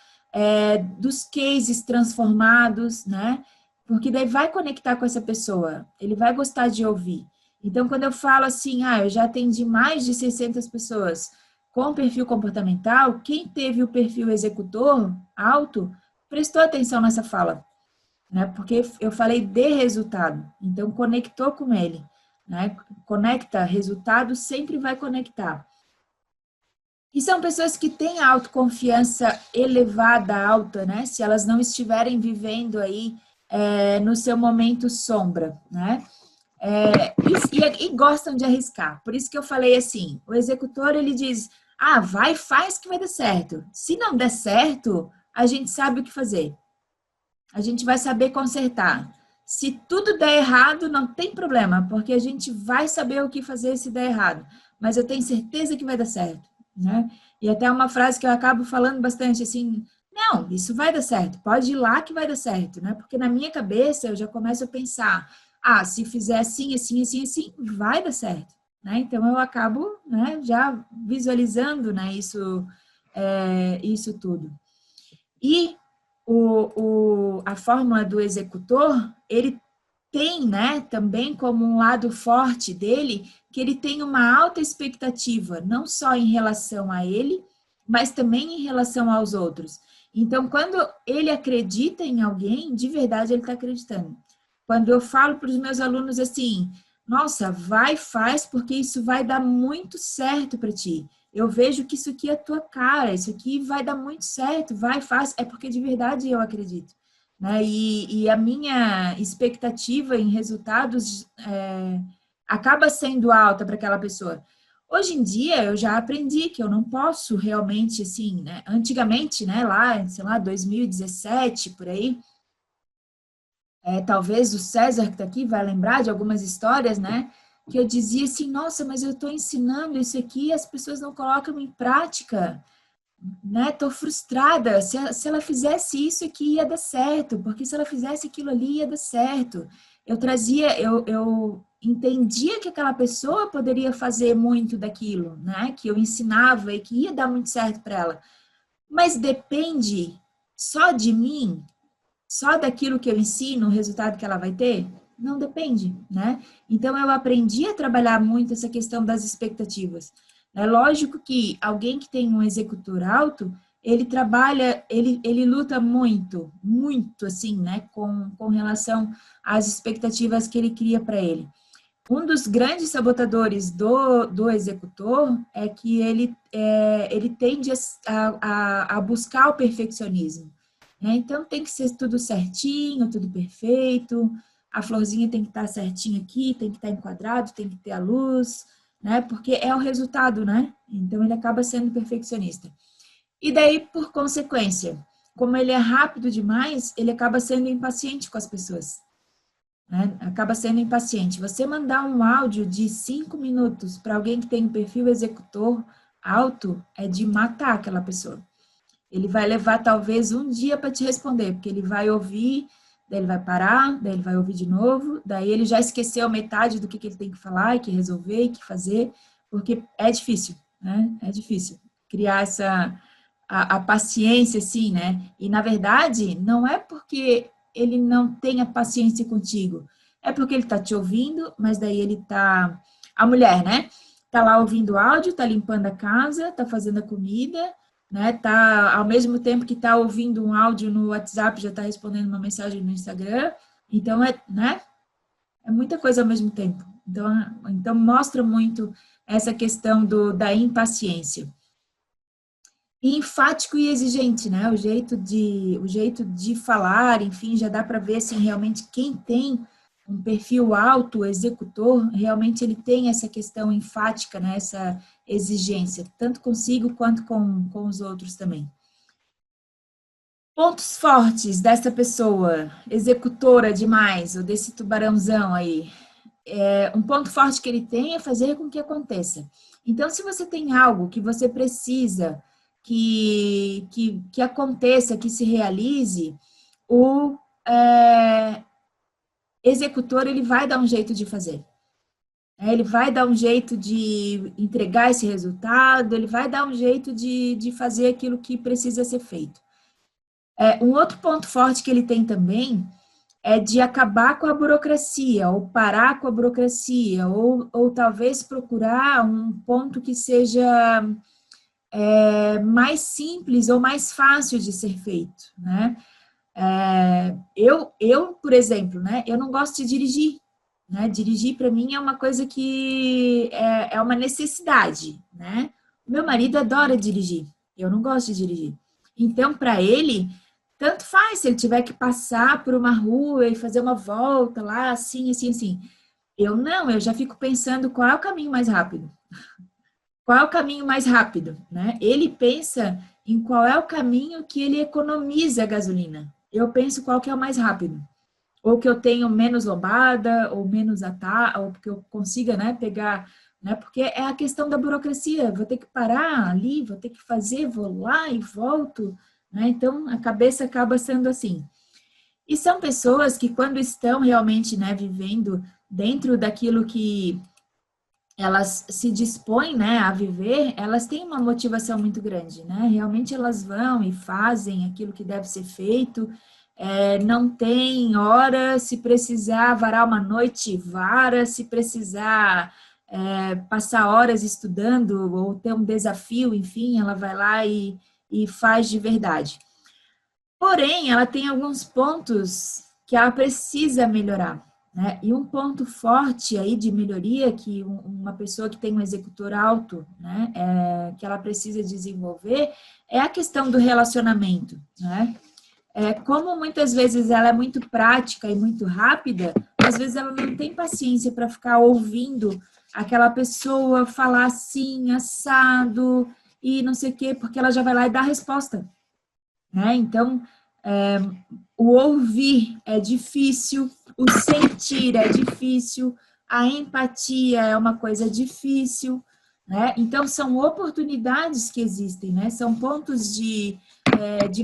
dos cases transformados, né? Porque daí vai conectar com essa pessoa, ele vai gostar de ouvir. Então, quando eu falo assim, eu já atendi mais de 600 pessoas com perfil comportamental, quem teve o perfil executor alto, prestou atenção nessa fala, né? Porque eu falei de resultado, então conectou com ele, né? Conecta, resultado sempre vai conectar. E são pessoas que têm autoconfiança elevada, alta, né? Se elas não estiverem vivendo aí no seu momento sombra, né? E gostam de arriscar. Por isso que eu falei assim, o executor, ele diz, vai, faz que vai dar certo. Se não der certo, a gente sabe o que fazer. A gente vai saber consertar. Se tudo der errado, não tem problema, porque a gente vai saber o que fazer se der errado. Mas eu tenho certeza que vai dar certo, né? E até uma frase que eu acabo falando bastante, assim, não, isso vai dar certo, pode ir lá que vai dar certo, né? Porque na minha cabeça eu já começo a pensar, se fizer assim, assim, assim, assim, vai dar certo, né? Então eu acabo, né, já visualizando, né, isso tudo. E a fórmula do executor, ele tem, né, também como um lado forte dele, que ele tem uma alta expectativa, não só em relação a ele, mas também em relação aos outros. Então, quando ele acredita em alguém, de verdade ele está acreditando. Quando eu falo para os meus alunos assim, nossa, vai, faz, porque isso vai dar muito certo para ti. Eu vejo que isso aqui é a tua cara, isso aqui vai dar muito certo, vai, faz, é porque de verdade eu acredito. Né? E a minha expectativa em resultados acaba sendo alta para aquela pessoa. Hoje em dia, eu já aprendi que eu não posso realmente, assim, né? Antigamente, né, lá, sei lá, 2017, por aí, talvez o César que está aqui vai lembrar de algumas histórias, né? Que eu dizia assim, nossa, mas eu estou ensinando isso aqui e as pessoas não colocam em prática, né? Estou frustrada. Se ela fizesse isso aqui ia dar certo, porque se ela fizesse aquilo ali ia dar certo. Eu entendia que aquela pessoa poderia fazer muito daquilo, né? Que eu ensinava e que ia dar muito certo para ela. Mas depende só de mim, só daquilo que eu ensino, o resultado que ela vai ter? Não depende, né? Então, eu aprendi a trabalhar muito essa questão das expectativas. É lógico que alguém que tem um executor alto, ele trabalha, ele luta muito, muito, assim, né? Com relação às expectativas que ele cria para ele. Um dos grandes sabotadores do executor é que ele tende a buscar o perfeccionismo, né? Então, tem que ser tudo certinho, tudo perfeito, a florzinha tem que estar certinho aqui, tem que estar enquadrado, tem que ter a luz, né? Porque é o resultado, né? Então, ele acaba sendo perfeccionista. E daí, por consequência, como ele é rápido demais, ele acaba sendo impaciente com as pessoas, né? Acaba sendo impaciente. Você mandar um áudio de 5 minutos para alguém que tem um perfil executor alto é de matar aquela pessoa. Ele vai levar talvez um dia para te responder, porque ele vai ouvir, daí ele vai parar, daí ele vai ouvir de novo, daí ele já esqueceu metade do que ele tem que falar, e que resolver, e que fazer, porque é difícil, né? É difícil criar a paciência, assim, né? E, na verdade, não é porque ele não tenha paciência contigo, é porque ele está te ouvindo, mas daí ele está... A mulher, né? Tá lá ouvindo o áudio, tá limpando a casa, tá fazendo a comida, né? Tá, ao mesmo tempo que tá ouvindo um áudio no WhatsApp, já tá respondendo uma mensagem no Instagram. Então, né? É muita coisa ao mesmo tempo. Então mostra muito essa questão da impaciência. E enfático e exigente, né? O jeito de falar, enfim, já dá para ver assim, realmente quem tem um perfil alto, executor, realmente ele tem essa questão enfática, né? Essa exigência, tanto consigo quanto com os outros também. Pontos fortes dessa pessoa, executora demais, ou desse tubarãozão aí. Um ponto forte que ele tem é fazer com que aconteça. Então, se você tem algo que você precisa que aconteça, que se realize, o executor ele vai dar um jeito de fazer. Ele vai dar um jeito de entregar esse resultado, ele vai dar um jeito de fazer aquilo que precisa ser feito. Um outro ponto forte que ele tem também é de acabar com a burocracia, ou parar com a burocracia, ou talvez procurar um ponto que seja mais simples ou mais fácil de ser feito, né? Eu, por exemplo, né, eu não gosto de dirigir, né? Dirigir para mim é uma coisa que é uma necessidade, né? Meu marido adora dirigir, eu não gosto de dirigir. Então, para ele, tanto faz se ele tiver que passar por uma rua e fazer uma volta lá, assim, assim, assim. Eu não, eu já fico pensando qual é o caminho mais rápido. Qual é o caminho mais rápido, né? Ele pensa em qual é o caminho que ele economiza a gasolina. Eu penso qual que é o mais rápido. Ou que eu tenho menos lombada, ou menos atalho, ou que eu consiga, né, pegar, né? Porque é a questão da burocracia. Vou ter que parar ali, vou ter que fazer, vou lá e volto, né? Então, a cabeça acaba sendo assim. E são pessoas que, quando estão realmente, né, vivendo dentro daquilo que elas se dispõem, né, a viver, elas têm uma motivação muito grande, né? Realmente elas vão e fazem aquilo que deve ser feito, não tem hora, se precisar varar uma noite, vara, se precisar passar horas estudando ou ter um desafio, enfim, ela vai lá e faz de verdade. Porém, ela tem alguns pontos que ela precisa melhorar, né? E um ponto forte aí de melhoria que uma pessoa que tem um executor alto, né, que ela precisa desenvolver, é a questão do relacionamento, né? Como muitas vezes ela é muito prática e muito rápida, às vezes ela não tem paciência para ficar ouvindo aquela pessoa falar assim, assado, e não sei o quê, porque ela já vai lá e dá a resposta, né? Então, o ouvir é difícil, o sentir é difícil, a empatia é uma coisa difícil, né? Então, são oportunidades que existem, né? São pontos de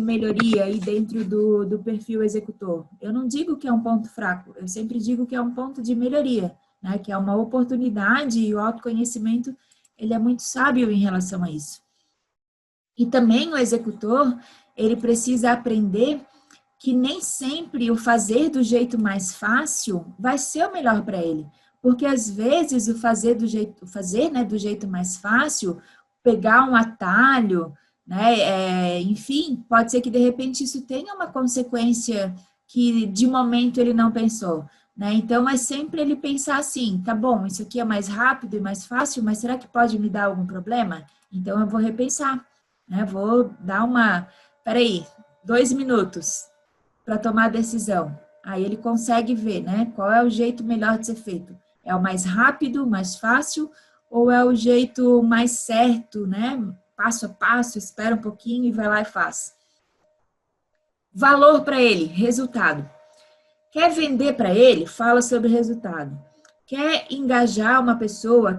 melhoria aí dentro do perfil executor. Eu não digo que é um ponto fraco, eu sempre digo que é um ponto de melhoria, né, que é uma oportunidade, e o autoconhecimento, ele é muito sábio em relação a isso. E também o executor, ele precisa aprender que nem sempre o fazer do jeito mais fácil vai ser o melhor para ele, porque às vezes o fazer do jeito mais fácil, pegar um atalho, né, enfim, pode ser que de repente isso tenha uma consequência que de momento ele não pensou, né? Então é sempre ele pensar assim, tá bom, isso aqui é mais rápido e mais fácil, mas será que pode me dar algum problema? Então eu vou repensar, né? Vou dar peraí, 2 minutos para tomar a decisão. Aí ele consegue ver, né, qual é o jeito melhor de ser feito. É o mais rápido, mais fácil, ou é o jeito mais certo, né, passo a passo, espera um pouquinho e vai lá e faz. Valor para ele, resultado. Quer vender para ele? Fala sobre resultado. Quer engajar uma pessoa?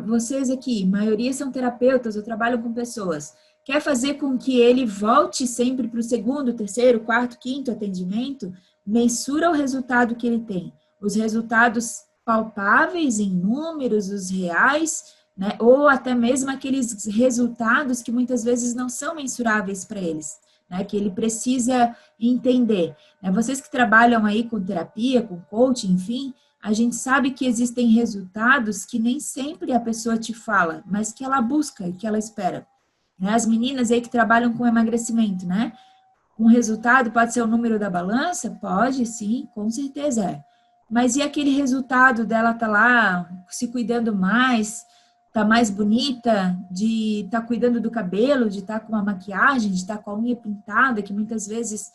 Vocês aqui, maioria são terapeutas, eu trabalho com pessoas. Quer fazer com que ele volte sempre para o segundo, terceiro, quarto, quinto atendimento? Mensura o resultado que ele tem. Os resultados palpáveis em números, os reais, né? Ou até mesmo aqueles resultados que muitas vezes não são mensuráveis para eles, né? Que ele precisa entender. Vocês que trabalham aí com terapia, com coaching, enfim, a gente sabe que existem resultados que nem sempre a pessoa te fala, mas que ela busca e que ela espera. As meninas aí que trabalham com emagrecimento, né? Um resultado pode ser o número da balança? Pode, sim, com certeza é. Mas e aquele resultado dela tá lá se cuidando mais, tá mais bonita, de tá cuidando do cabelo, de estar com uma maquiagem, de estar com a unha pintada, que muitas vezes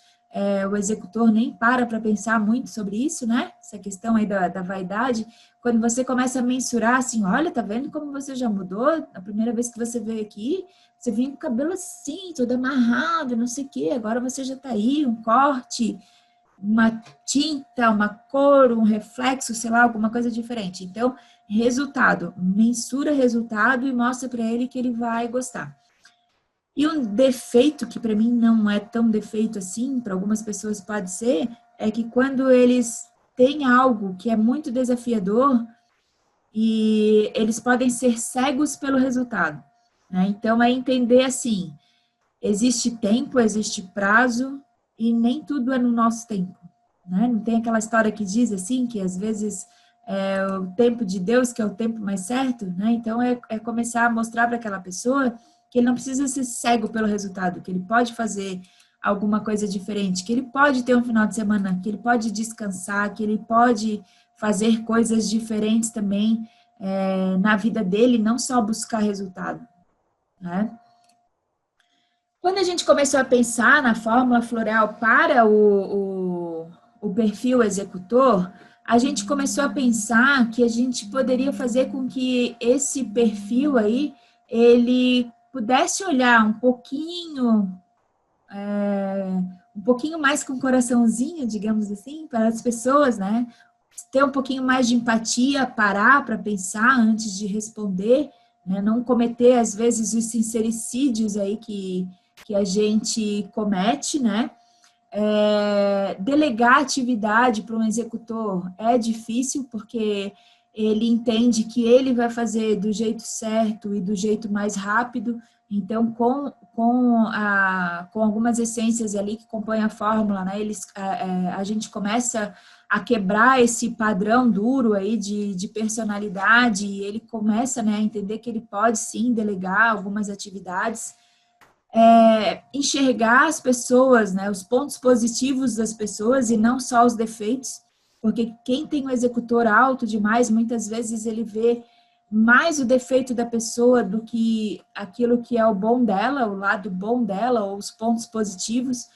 o executor nem para pensar muito sobre isso, né? Essa questão aí da vaidade. Quando você começa a mensurar assim, olha, tá vendo como você já mudou? A primeira vez que você veio aqui, você vinha com o cabelo assim, todo amarrado, não sei o quê, agora você já tá aí, um corte, uma tinta, uma cor, um reflexo, sei lá, alguma coisa diferente. Então, resultado, mensura resultado e mostra para ele que ele vai gostar. E um defeito, que para mim não é tão defeito assim, para algumas pessoas pode ser, é que quando eles têm algo que é muito desafiador, e eles podem ser cegos pelo resultado, né? Então, é entender assim, existe tempo, existe prazo, e nem tudo é no nosso tempo, né? Não tem aquela história que diz assim, que às vezes é o tempo de Deus que é o tempo mais certo, né? Então, é começar a mostrar para aquela pessoa que ele não precisa ser cego pelo resultado, que ele pode fazer alguma coisa diferente, que ele pode ter um final de semana, que ele pode descansar, que ele pode fazer coisas diferentes também na vida dele, não só buscar resultado, né? Quando a gente começou a pensar na fórmula floral para o perfil executor, a gente começou a pensar que a gente poderia fazer com que esse perfil aí, ele pudesse olhar um pouquinho mais com o coraçãozinho, digamos assim, para as pessoas, né? Ter um pouquinho mais de empatia, parar para pensar antes de responder, né? Não cometer, às vezes, os sincericídios aí que a gente comete, né? Delegar atividade para um executor é difícil, porque ele entende que ele vai fazer do jeito certo e do jeito mais rápido. Então, com algumas essências ali que compõem a fórmula, né, a gente começa a quebrar esse padrão duro aí de personalidade, e ele começa, né, a entender que ele pode sim delegar algumas atividades, enxergar as pessoas, né, os pontos positivos das pessoas e não só os defeitos, porque quem tem o executor alto demais, muitas vezes ele vê mais o defeito da pessoa do que aquilo que é o bom dela, o lado bom dela, ou os pontos positivos,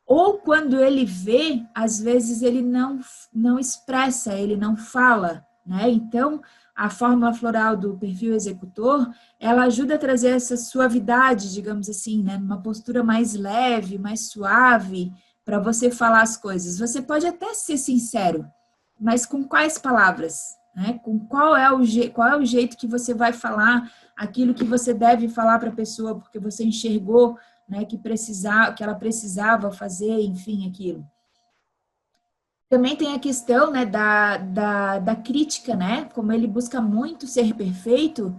ou quando ele vê, às vezes ele não expressa, ele não fala, né? Então, a fórmula floral do perfil executor, ela ajuda a trazer essa suavidade, digamos assim, né? Uma postura mais leve, mais suave, para você falar as coisas. Você pode até ser sincero, mas com quais palavras, né? Qual é o jeito que você vai falar aquilo que você deve falar para a pessoa, porque você enxergou, né, que ela precisava fazer, enfim, aquilo. Também tem a questão, né, da crítica, né? Como ele busca muito ser perfeito,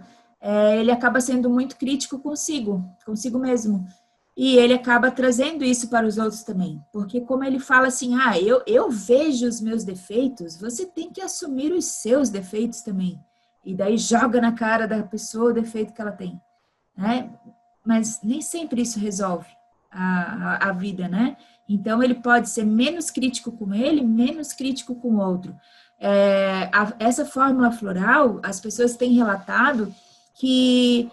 ele acaba sendo muito crítico consigo mesmo. E ele acaba trazendo isso para os outros também. Porque como ele fala assim, eu vejo os meus defeitos, você tem que assumir os seus defeitos também. E daí joga na cara da pessoa o defeito que ela tem, né? Mas nem sempre isso resolve a vida, né? Então, ele pode ser menos crítico com ele, menos crítico com o outro. Essa fórmula floral, as pessoas têm relatado que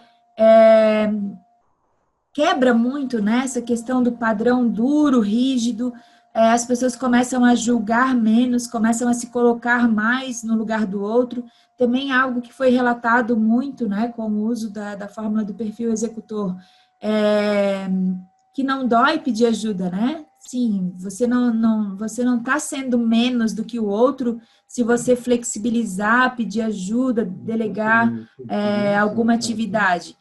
quebra muito, né, essa questão do padrão duro, rígido, as pessoas começam a julgar menos, começam a se colocar mais no lugar do outro. Também algo que foi relatado muito, né, com o uso da fórmula do perfil executor, que não dói pedir ajuda, né? Sim, você não está sendo menos do que o outro se você flexibilizar, pedir ajuda, delegar alguma atividade.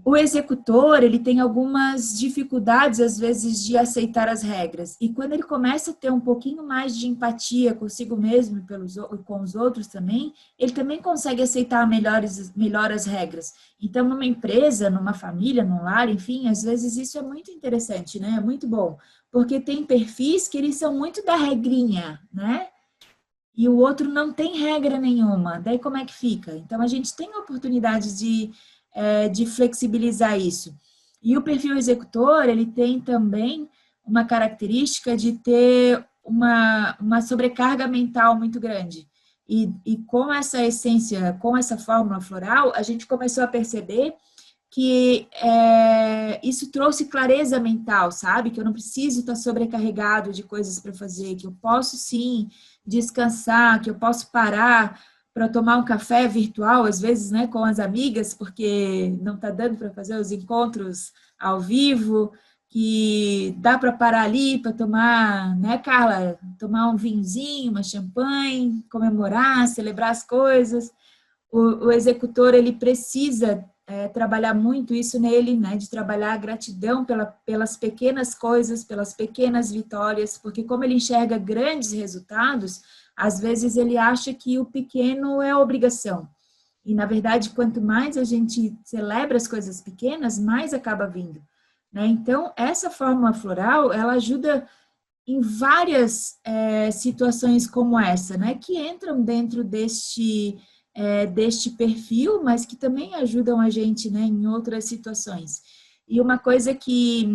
O executor, ele tem algumas dificuldades, às vezes, de aceitar as regras. E quando ele começa a ter um pouquinho mais de empatia consigo mesmo e com os outros também, ele também consegue aceitar melhor as regras. Então, numa empresa, numa família, num lar, enfim, às vezes isso é muito interessante, né? É muito bom. Porque tem perfis que eles são muito da regrinha, né? E o outro não tem regra nenhuma. Daí como é que fica? Então, a gente tem a oportunidade de flexibilizar isso. E o perfil executor, ele tem também uma característica de ter uma sobrecarga mental muito grande. E com essa essência, com essa fórmula floral, a gente começou a perceber que isso trouxe clareza mental, sabe? Que eu não preciso estar sobrecarregado de coisas para fazer, que eu posso sim descansar, que eu posso parar para tomar um café virtual, às vezes, né, com as amigas, porque não está dando para fazer os encontros ao vivo, que dá para parar ali para tomar, né, Carla? Tomar um vinhozinho, uma champanhe, comemorar, celebrar as coisas. O executor, ele precisa trabalhar muito isso nele, né, de trabalhar a gratidão pelas pequenas coisas, pelas pequenas vitórias, porque como ele enxerga grandes resultados, às vezes ele acha que o pequeno é obrigação. E, na verdade, quanto mais a gente celebra as coisas pequenas, mais acaba vindo, né? Então, essa fórmula floral, ela ajuda em várias situações como essa, né? Que entram dentro deste perfil, mas que também ajudam a gente, né, em outras situações. E uma coisa que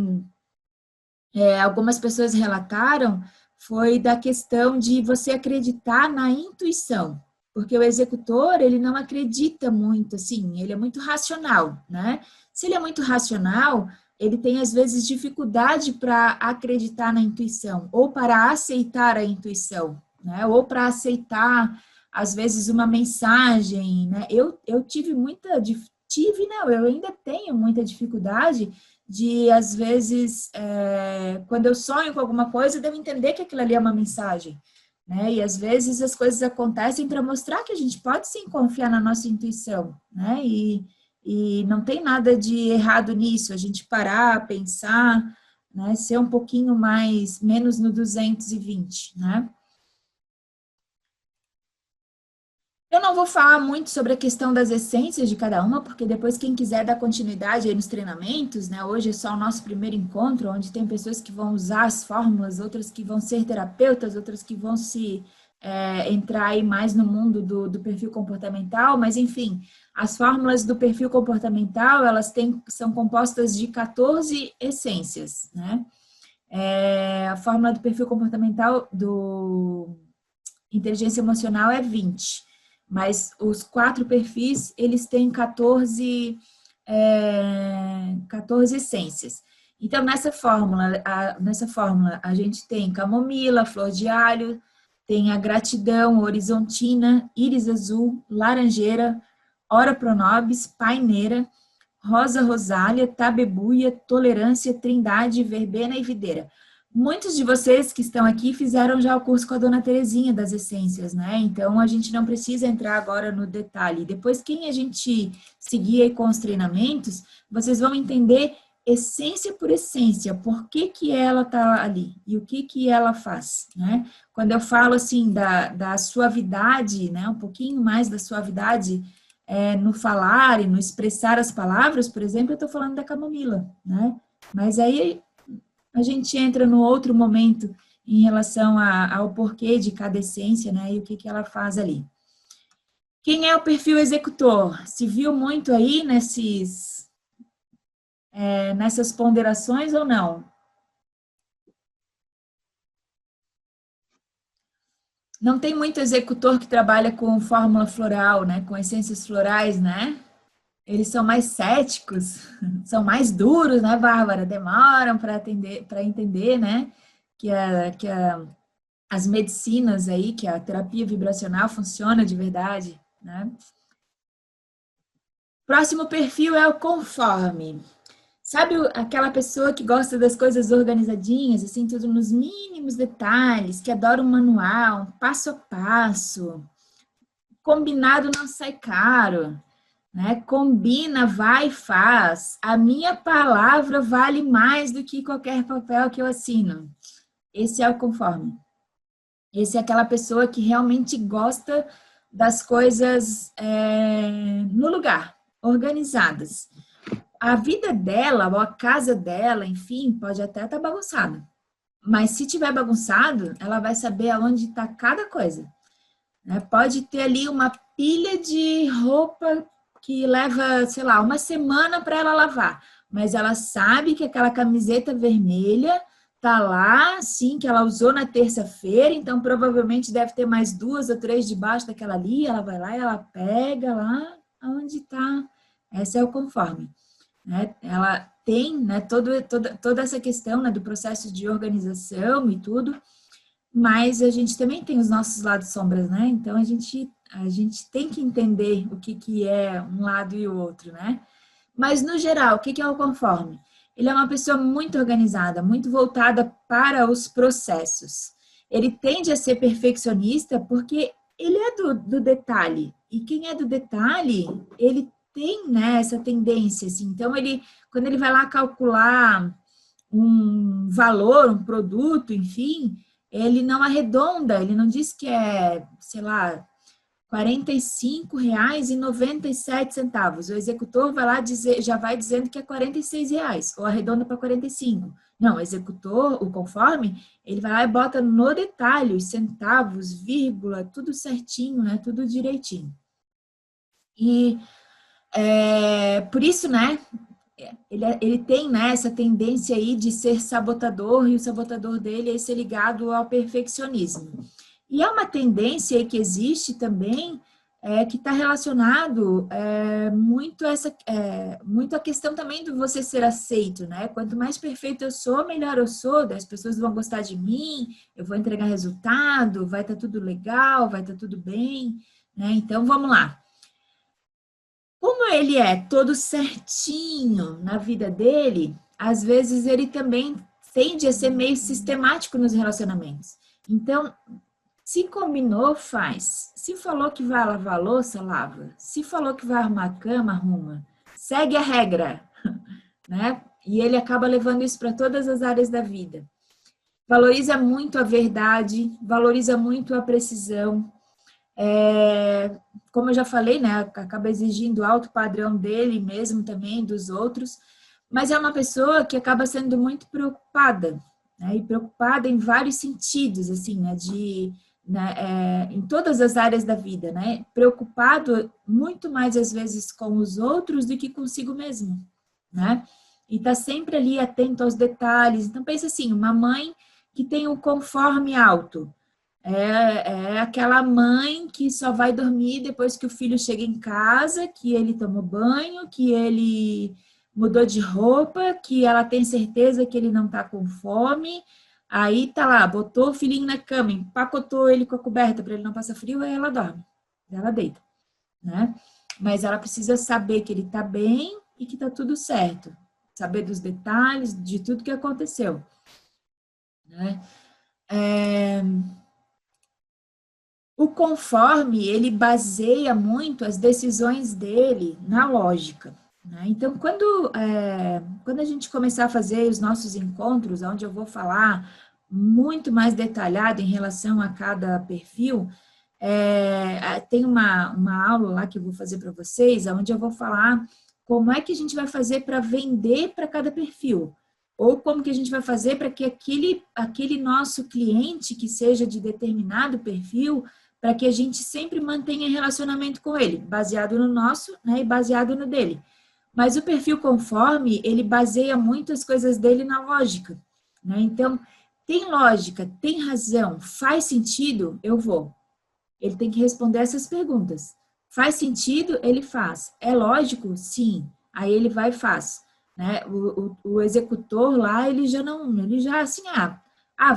algumas pessoas relataram foi da questão de você acreditar na intuição, porque o executor, ele não acredita muito, assim, ele é muito racional, né? Se ele é muito racional, ele tem, às vezes, dificuldade para acreditar na intuição, ou para aceitar a intuição, né? Ou para aceitar, às vezes, uma mensagem, né? Eu não, eu ainda tenho muita dificuldade de, às vezes, quando eu sonho com alguma coisa, eu devo entender que aquilo ali é uma mensagem, né? E, às vezes, as coisas acontecem para mostrar que a gente pode, sim, confiar na nossa intuição, né? E não tem nada de errado nisso, a gente parar, pensar, né? Ser um pouquinho menos no 220, né? Eu não vou falar muito sobre a questão das essências de cada uma, porque depois quem quiser dar continuidade aí nos treinamentos, né? Hoje é só o nosso primeiro encontro, onde tem pessoas que vão usar as fórmulas, outras que vão ser terapeutas, outras que vão entrar aí mais no mundo do perfil comportamental, mas enfim, as fórmulas do perfil comportamental, são compostas de 14 essências, né? A fórmula do perfil comportamental do inteligência emocional é 20. Mas os 4 perfis, eles têm 14 essências. Então, nessa fórmula, a gente tem camomila, flor de alho, tem a gratidão, horizontina, íris azul, laranjeira, ora pronobis, paineira, rosa rosália, tabebuia, tolerância, trindade, verbena e videira. Muitos de vocês que estão aqui fizeram já o curso com a dona Terezinha das essências, né? Então, a gente não precisa entrar agora no detalhe. Depois, quem a gente seguir aí com os treinamentos, vocês vão entender essência por essência, por que que ela está ali e o que que ela faz, né? Quando eu falo assim da suavidade, né, um pouquinho mais da suavidade no falar e no expressar as palavras, por exemplo, eu estou falando da camomila, né? Mas aí a gente entra no outro momento em relação ao porquê de cada essência, né, e o que que ela faz ali. Quem é o perfil executor? Se viu muito aí nessas ponderações ou não? Não tem muito executor que trabalha com fórmula floral, né, com essências florais, né? Eles são mais céticos, são mais duros, né, Bárbara? Demoram para entender, né, que as medicinas aí, que a terapia vibracional funciona de verdade, né? Próximo perfil é o conforme. Sabe aquela pessoa que gosta das coisas organizadinhas, assim, tudo nos mínimos detalhes, que adora um manual, passo a passo, combinado não sai caro, né? Combina, vai e faz. A minha palavra vale mais do que qualquer papel que eu assino. Esse é o conforme. Esse é aquela pessoa que realmente gosta das coisas no lugar, organizadas. A vida dela, ou a casa dela, enfim, pode até estar bagunçada. Mas se tiver bagunçado, ela vai saber aonde está cada coisa, né? Pode ter ali uma pilha de roupa que leva, sei lá, uma semana para ela lavar, mas ela sabe que aquela camiseta vermelha tá lá, sim, que ela usou na terça-feira, então provavelmente deve ter mais 2 ou 3 debaixo daquela ali, ela vai lá e ela pega lá onde tá. Esse é o conforme, né? Ela tem, né, toda essa questão, né, do processo de organização e tudo, mas a gente também tem os nossos lados sombras, né? Então a gente tem que entender o que, que é um lado e o outro, né? Mas no geral, o que, que é o conforme? Ele é uma pessoa muito organizada, muito voltada para os processos. Ele tende a ser perfeccionista porque ele é do detalhe. E quem é do detalhe, ele tem, né, essa tendência, assim. Então, quando ele vai lá calcular um valor, um produto, enfim, ele não arredonda, ele não diz que é, sei lá, R$ 45,97. O executor vai lá dizer, já vai dizendo que é R$ 46, ou arredonda para 45. Não, o executor, o conforme, ele vai lá e bota no detalhe os centavos, vírgula, tudo certinho, né? Tudo direitinho. E por isso, né? Ele tem, né, essa tendência aí de ser sabotador, e o sabotador dele é ser ligado ao perfeccionismo. E é uma tendência aí que existe também, que está relacionado muito à questão também do você ser aceito, né? Quanto mais perfeito eu sou, melhor eu sou, as pessoas vão gostar de mim, eu vou entregar resultado, vai estar tudo legal, vai estar tudo bem, né? Então, vamos lá. Como ele é todo certinho na vida dele, às vezes ele também tende a ser meio sistemático nos relacionamentos. Então, se combinou, faz. Se falou que vai lavar a louça, lava. Se falou que vai arrumar a cama, arruma. Segue a regra, né? E ele acaba levando isso para todas as áreas da vida. Valoriza muito a verdade, valoriza muito a precisão. Como eu já falei, né, acaba exigindo alto padrão dele mesmo também, dos outros, mas é uma pessoa que acaba sendo muito preocupada, né, e preocupada em vários sentidos, assim, em todas as áreas da vida, né, preocupado muito mais às vezes com os outros do que consigo mesmo, né, e tá sempre ali atento aos detalhes. Então pensa assim, uma mãe que tem o conforme alto, é aquela mãe que só vai dormir depois que o filho chega em casa, que ele tomou banho, que ele mudou de roupa, que ela tem certeza que ele não está com fome. Aí tá lá, botou o filhinho na cama, empacotou ele com a coberta para ele não passar frio, aí ela dorme, ela deita, né? Mas ela precisa saber que ele está bem e que está tudo certo, saber dos detalhes de tudo que aconteceu, né? O conforme, ele baseia muito as decisões dele na lógica. né? Então, quando a gente começar a fazer os nossos encontros, onde eu vou falar muito mais detalhado em relação a cada perfil, tem uma aula lá que eu vou fazer para vocês, onde eu vou falar como é que a gente vai fazer para vender para cada perfil, ou como que a gente vai fazer para que aquele nosso cliente que seja de determinado perfil, para que a gente sempre mantenha relacionamento com ele, baseado no nosso, né, e baseado no dele. Mas o perfil conforme, ele baseia muitas coisas dele na lógica, né? Então, tem lógica, tem razão, faz sentido, eu vou. Ele tem que responder essas perguntas. Faz sentido? Ele faz. É lógico? Sim. Aí ele vai e faz. Né? O executor lá, ele já assim,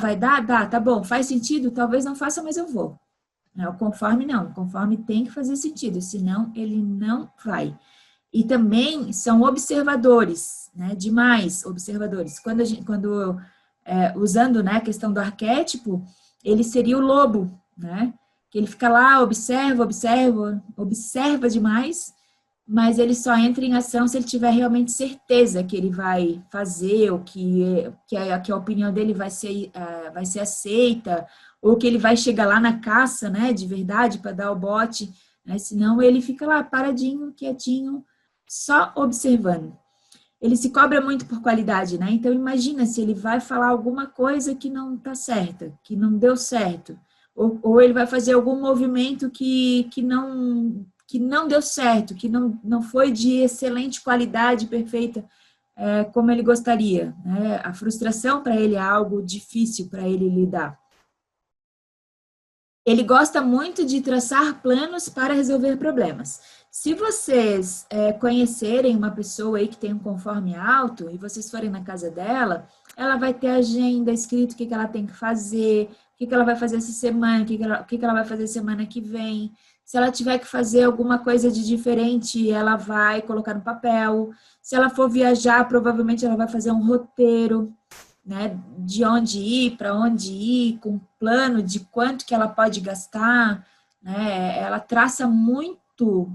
vai dar? Dá, tá bom. Faz sentido? Talvez não faça, mas eu vou. O conforme não. O conforme tem que fazer sentido, senão ele não vai. E também são observadores, né? Demais observadores. Usando, né, a questão do arquétipo, ele seria o lobo, né? Que ele fica lá, observa demais, mas ele só entra em ação se ele tiver realmente certeza que ele vai fazer, ou que a opinião dele vai ser aceita, ou que ele vai chegar lá na caça, né, de verdade, para dar o bote, né? Senão ele fica lá paradinho, quietinho, só observando. Ele se cobra muito por qualidade, né? Então, imagina se ele vai falar alguma coisa que não está certa, que não deu certo, ou ele vai fazer algum movimento que não deu certo, que não foi de excelente qualidade, perfeita, como ele gostaria, né? A frustração para ele é algo difícil para ele lidar. Ele gosta muito de traçar planos para resolver problemas. Se vocês conhecerem uma pessoa aí que tem um conforme alto e vocês forem na casa dela, ela vai ter agenda escrito o que ela tem que fazer, o que ela vai fazer essa semana, o que ela vai fazer semana que vem. Se ela tiver que fazer alguma coisa de diferente, ela vai colocar no papel. Se ela for viajar, provavelmente ela vai fazer um roteiro, né, de onde ir, para onde ir, com plano de quanto que ela pode gastar, né? Ela traça muito,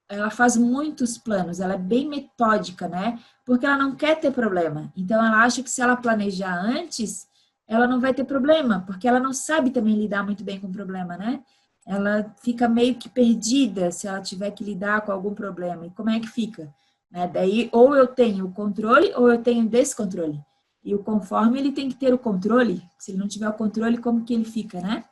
ela faz muitos planos, ela é bem metódica, né? Porque ela não quer ter problema. Então, ela acha que se ela planejar antes, ela não vai ter problema, porque ela não sabe também lidar muito bem com o problema, né? Ela fica meio que perdida se ela tiver que lidar com algum problema. E como é que fica? Né? Daí, ou eu tenho controle, ou eu tenho descontrole. E o conforme, ele tem que ter o controle. Se ele não tiver o controle, como que ele fica, né?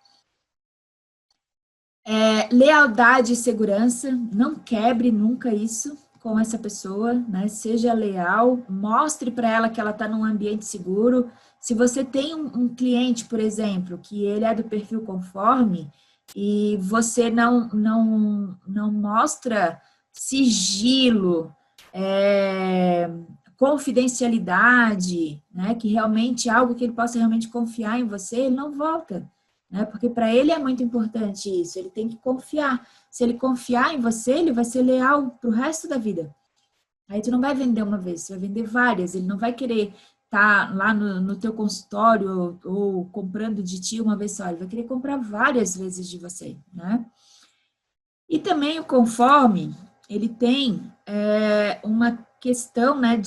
Lealdade e segurança, não quebre nunca isso com essa pessoa, né? Seja leal, mostre para ela que ela está num ambiente seguro. Se você tem um cliente, por exemplo, que ele é do perfil conforme e você não mostra sigilo, confidencialidade, né? Que realmente algo que ele possa realmente confiar em você, ele não volta. Né? Porque para ele é muito importante isso, ele tem que confiar. Se ele confiar em você, ele vai ser leal para o resto da vida. Aí tu não vai vender uma vez, você vai vender várias. Ele não vai querer estar lá no teu consultório ou comprando de ti uma vez só, ele vai querer comprar várias vezes de você, né? E também o conforme, ele tem uma questão, né,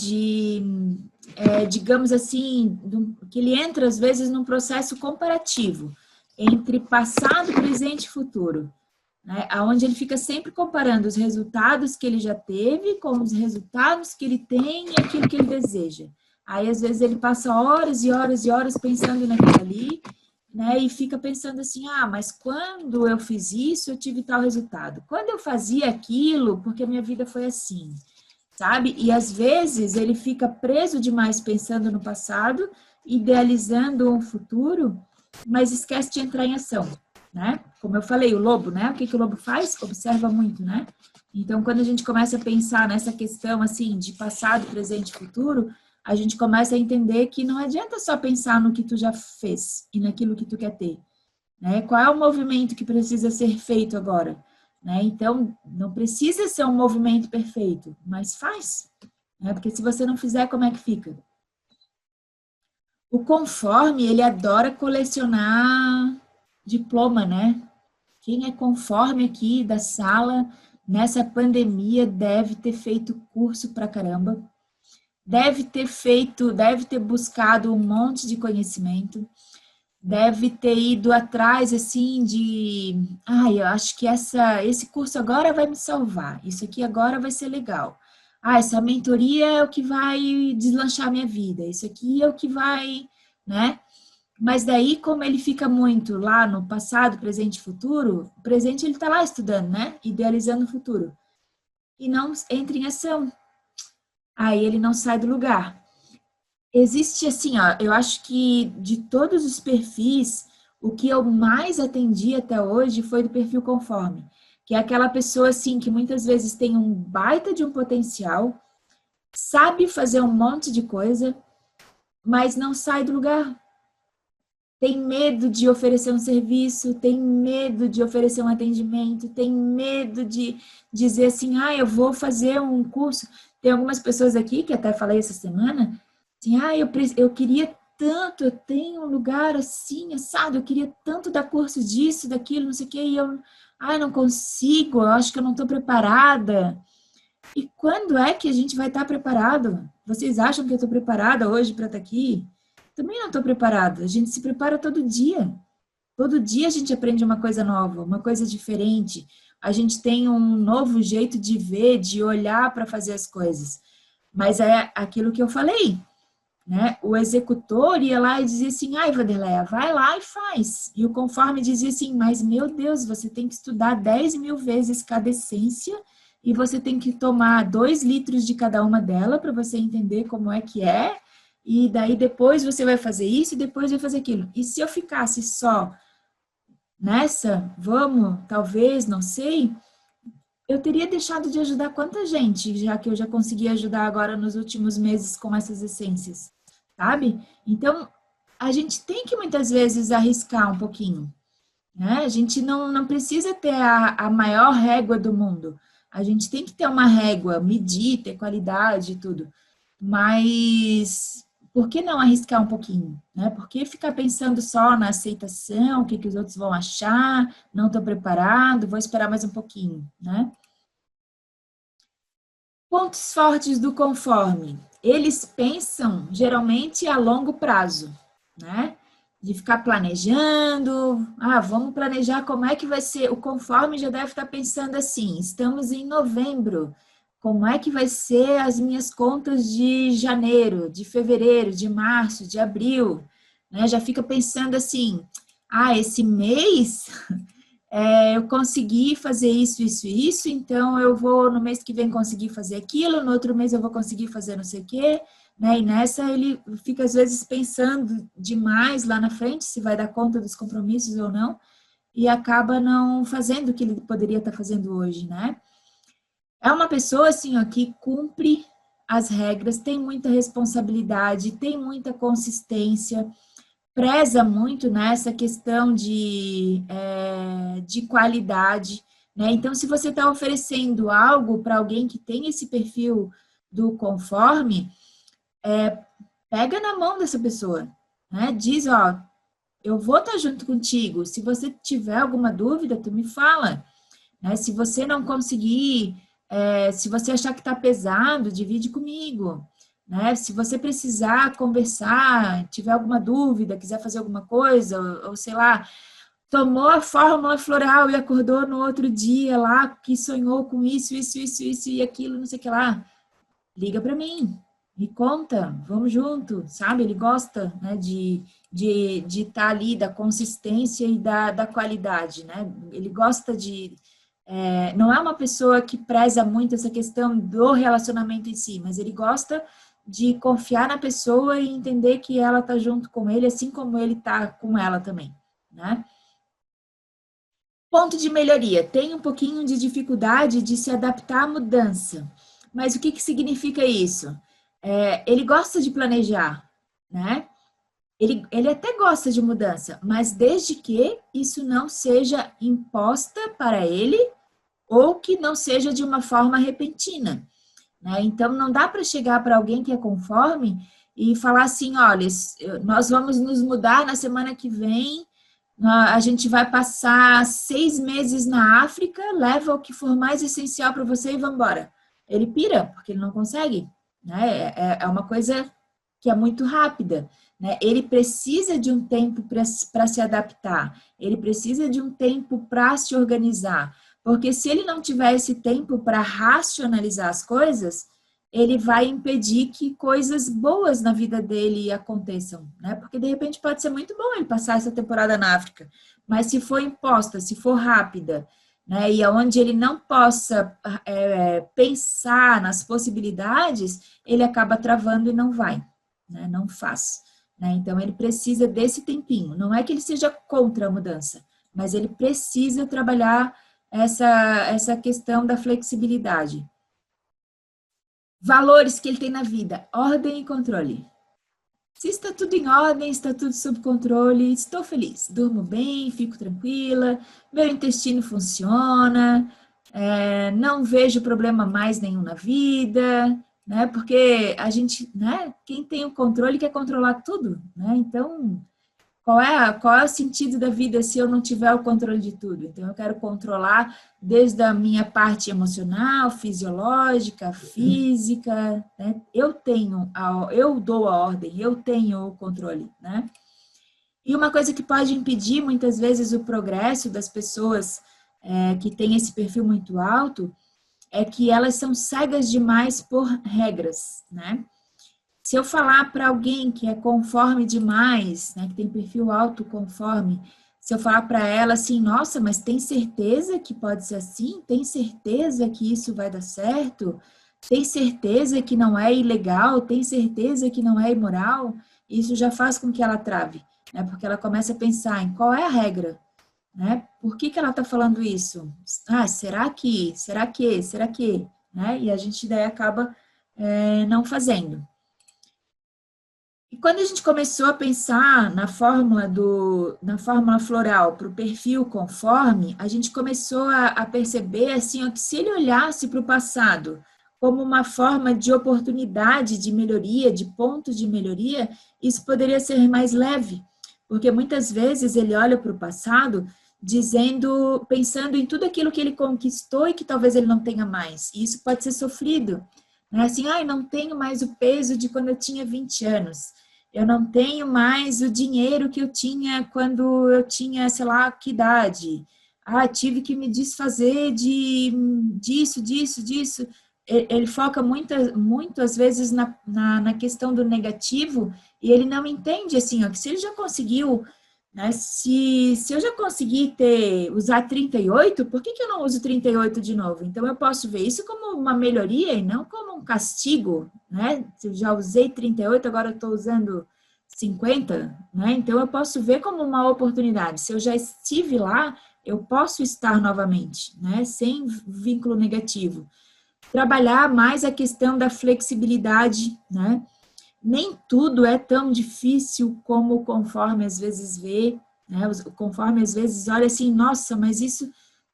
digamos assim, que ele entra às vezes num processo comparativo entre passado, presente e futuro, né? Onde ele fica sempre comparando os resultados que ele já teve com os resultados que ele tem e aquilo que ele deseja. Aí, às vezes, ele passa horas e horas e horas pensando naquilo ali, né? E fica pensando assim, mas quando eu fiz isso, eu tive tal resultado. Quando eu fazia aquilo, porque a minha vida foi assim, sabe? E, às vezes, ele fica preso demais pensando no passado, idealizando um futuro, mas esquece de entrar em ação, né? Como eu falei, o lobo, né? O que o lobo faz? Observa muito, né? Então, quando a gente começa a pensar nessa questão, assim, de passado, presente e futuro, a gente começa a entender que não adianta só pensar no que tu já fez e naquilo que tu quer ter, né? Qual é o movimento que precisa ser feito agora, né? Então, não precisa ser um movimento perfeito, mas faz, né? Porque se você não fizer, como é que fica? O conforme, ele adora colecionar diploma, né? Quem é conforme aqui da sala, nessa pandemia deve ter feito curso pra caramba, deve ter buscado um monte de conhecimento, deve ter ido atrás, assim, eu acho que esse curso agora vai me salvar, isso aqui agora vai ser legal. Essa mentoria é o que vai deslanchar minha vida, isso aqui é o que vai, né? Mas daí, como ele fica muito lá no passado, presente e futuro, o presente ele está lá estudando, né? Idealizando o futuro. E não entra em ação. Aí ele não sai do lugar. Existe assim, ó, eu acho que de todos os perfis, o que eu mais atendi até hoje foi do perfil conforme, que é aquela pessoa assim que muitas vezes tem um baita de um potencial, sabe fazer um monte de coisa, mas não sai do lugar. Tem medo de oferecer um serviço, tem medo de oferecer um atendimento, tem medo de dizer assim, eu vou fazer um curso. Tem algumas pessoas aqui, que até falei essa semana, assim, eu queria tanto, eu tenho um lugar assim, assado, eu queria tanto dar curso disso, daquilo, não sei o quê, e eu, não consigo, eu acho que eu não estou preparada. E quando é que a gente vai estar preparado? Vocês acham que eu estou preparada hoje para estar aqui? Também não estou preparada. A gente se prepara todo dia. Todo dia a gente aprende uma coisa nova, uma coisa diferente. A gente tem um novo jeito de ver, de olhar para fazer as coisas. Mas é aquilo que eu falei, né? O executor ia lá e dizia assim, Vanderleia, vai lá e faz. E o conforme dizia assim, mas meu Deus, você tem que estudar 10.000 vezes cada essência e você tem que tomar 2 litros de cada uma dela para você entender como é que é. E daí depois você vai fazer isso e depois vai fazer aquilo. E se eu ficasse só nessa, vamos, talvez, não sei, eu teria deixado de ajudar quanta gente, já que eu já consegui ajudar agora nos últimos meses com essas essências, sabe? Então, a gente tem que muitas vezes arriscar um pouquinho, né? A gente não precisa ter a maior régua do mundo. A gente tem que ter uma régua, medir, ter qualidade e tudo. Mas por que não arriscar um pouquinho, né? Por que ficar pensando só na aceitação, o que os outros vão achar, não estou preparado, vou esperar mais um pouquinho, né? Pontos fortes do conforme. Eles pensam, geralmente, a longo prazo, né? De ficar planejando, vamos planejar como é que vai ser. O conforme já deve estar pensando assim, estamos em novembro, como é que vai ser as minhas contas de janeiro, de fevereiro, de março, de abril, né? Já fica pensando assim, esse mês eu consegui fazer isso, isso e isso, então eu vou no mês que vem conseguir fazer aquilo, no outro mês eu vou conseguir fazer não sei o quê, né? E nessa ele fica às vezes pensando demais lá na frente, se vai dar conta dos compromissos ou não, e acaba não fazendo o que ele poderia estar fazendo hoje, né? É uma pessoa, assim, ó, que cumpre as regras, tem muita responsabilidade, tem muita consistência, preza muito nessa questão de qualidade, né? Então, se você está oferecendo algo para alguém que tem esse perfil do conforme, pega na mão dessa pessoa, né? Diz, eu vou estar junto contigo, se você tiver alguma dúvida, tu me fala, né? Se você não conseguir, se você achar que está pesado, divide comigo, né? Se você precisar conversar, tiver alguma dúvida, quiser fazer alguma coisa, ou sei lá, tomou a fórmula floral e acordou no outro dia lá que sonhou com isso, isso, isso, isso e aquilo, não sei o que lá, liga para mim, me conta, vamos junto, sabe? Ele gosta, né, de estar ali, da consistência e da qualidade, né? Ele gosta de... não é uma pessoa que preza muito essa questão do relacionamento em si, mas ele gosta de confiar na pessoa e entender que ela está junto com ele, assim como ele está com ela também, né? Ponto de melhoria. Tem um pouquinho de dificuldade de se adaptar à mudança. Mas o que significa isso? Ele gosta de planejar, né? Ele até gosta de mudança, mas desde que isso não seja imposta para ele ou que não seja de uma forma repentina, né? Então, não dá para chegar para alguém que é conforme e falar assim, olha, nós vamos nos mudar na semana que vem, A gente vai passar 6 meses na África, leva o que for mais essencial para você e vamos embora. Ele pira, porque ele não consegue. Né? É uma coisa que é muito rápida. Né? Ele precisa de um tempo para se adaptar, ele precisa de um tempo para se organizar, porque se ele não tiver esse tempo para racionalizar as coisas, ele vai impedir que coisas boas na vida dele aconteçam, né? Porque de repente pode ser muito bom ele passar essa temporada na África, mas se for imposta, se for rápida, né? E aonde ele não possa pensar nas possibilidades, ele acaba travando e não vai, né? Não faz, né? Então ele precisa desse tempinho. Não é que ele seja contra a mudança, mas ele precisa trabalhar essa questão da flexibilidade. Valores que ele tem na vida, ordem e controle. Se está tudo em ordem, está tudo sob controle, estou feliz, durmo bem, fico tranquila, meu intestino funciona, não vejo problema mais nenhum na vida, né? Porque a gente, né? Quem tem o controle quer controlar tudo, né? Então, qual é o sentido da vida se eu não tiver o controle de tudo? Então, eu quero controlar desde a minha parte emocional, fisiológica, física, né? Eu dou a ordem, eu tenho o controle, né? E uma coisa que pode impedir, muitas vezes, o progresso das pessoas que têm esse perfil muito alto, é que elas são cegas demais por regras, né? Se eu falar para alguém que é conforme demais, né, que tem perfil alto conforme, se eu falar para ela assim, nossa, mas tem certeza que pode ser assim? Tem certeza que isso vai dar certo? Tem certeza que não é ilegal? Tem certeza que não é imoral? Isso já faz com que ela trave, né? Porque ela começa a pensar em qual é a regra, né? Por que ela está falando isso? Ah, será que? Né? E a gente daí acaba não fazendo. E quando a gente começou a pensar na fórmula floral para o perfil conforme, a gente começou a perceber assim, ó, que se ele olhasse para o passado como uma forma de oportunidade de melhoria, de ponto de melhoria, isso poderia ser mais leve, porque muitas vezes ele olha para o passado pensando em tudo aquilo que ele conquistou e que talvez ele não tenha mais. E isso pode ser sofrido. Né? Assim, não tenho mais o peso de quando eu tinha 20 anos. Eu não tenho mais o dinheiro que eu tinha quando eu tinha, sei lá, que idade. Tive que me desfazer disso. Ele foca muito às vezes, na questão do negativo, e ele não entende, assim, ó, que se ele já conseguiu, né, se eu já consegui usar 38, por que eu não uso 38 de novo? Então, eu posso ver isso como uma melhoria e não como um castigo, né? Se eu já usei 38, agora eu estou usando 50, né? Então, eu posso ver como uma oportunidade. Se eu já estive lá, eu posso estar novamente, né? Sem vínculo negativo. Trabalhar mais a questão da flexibilidade, né? Nem tudo é tão difícil como o conforme às vezes vê, né? O conforme às vezes olha assim, nossa, mas isso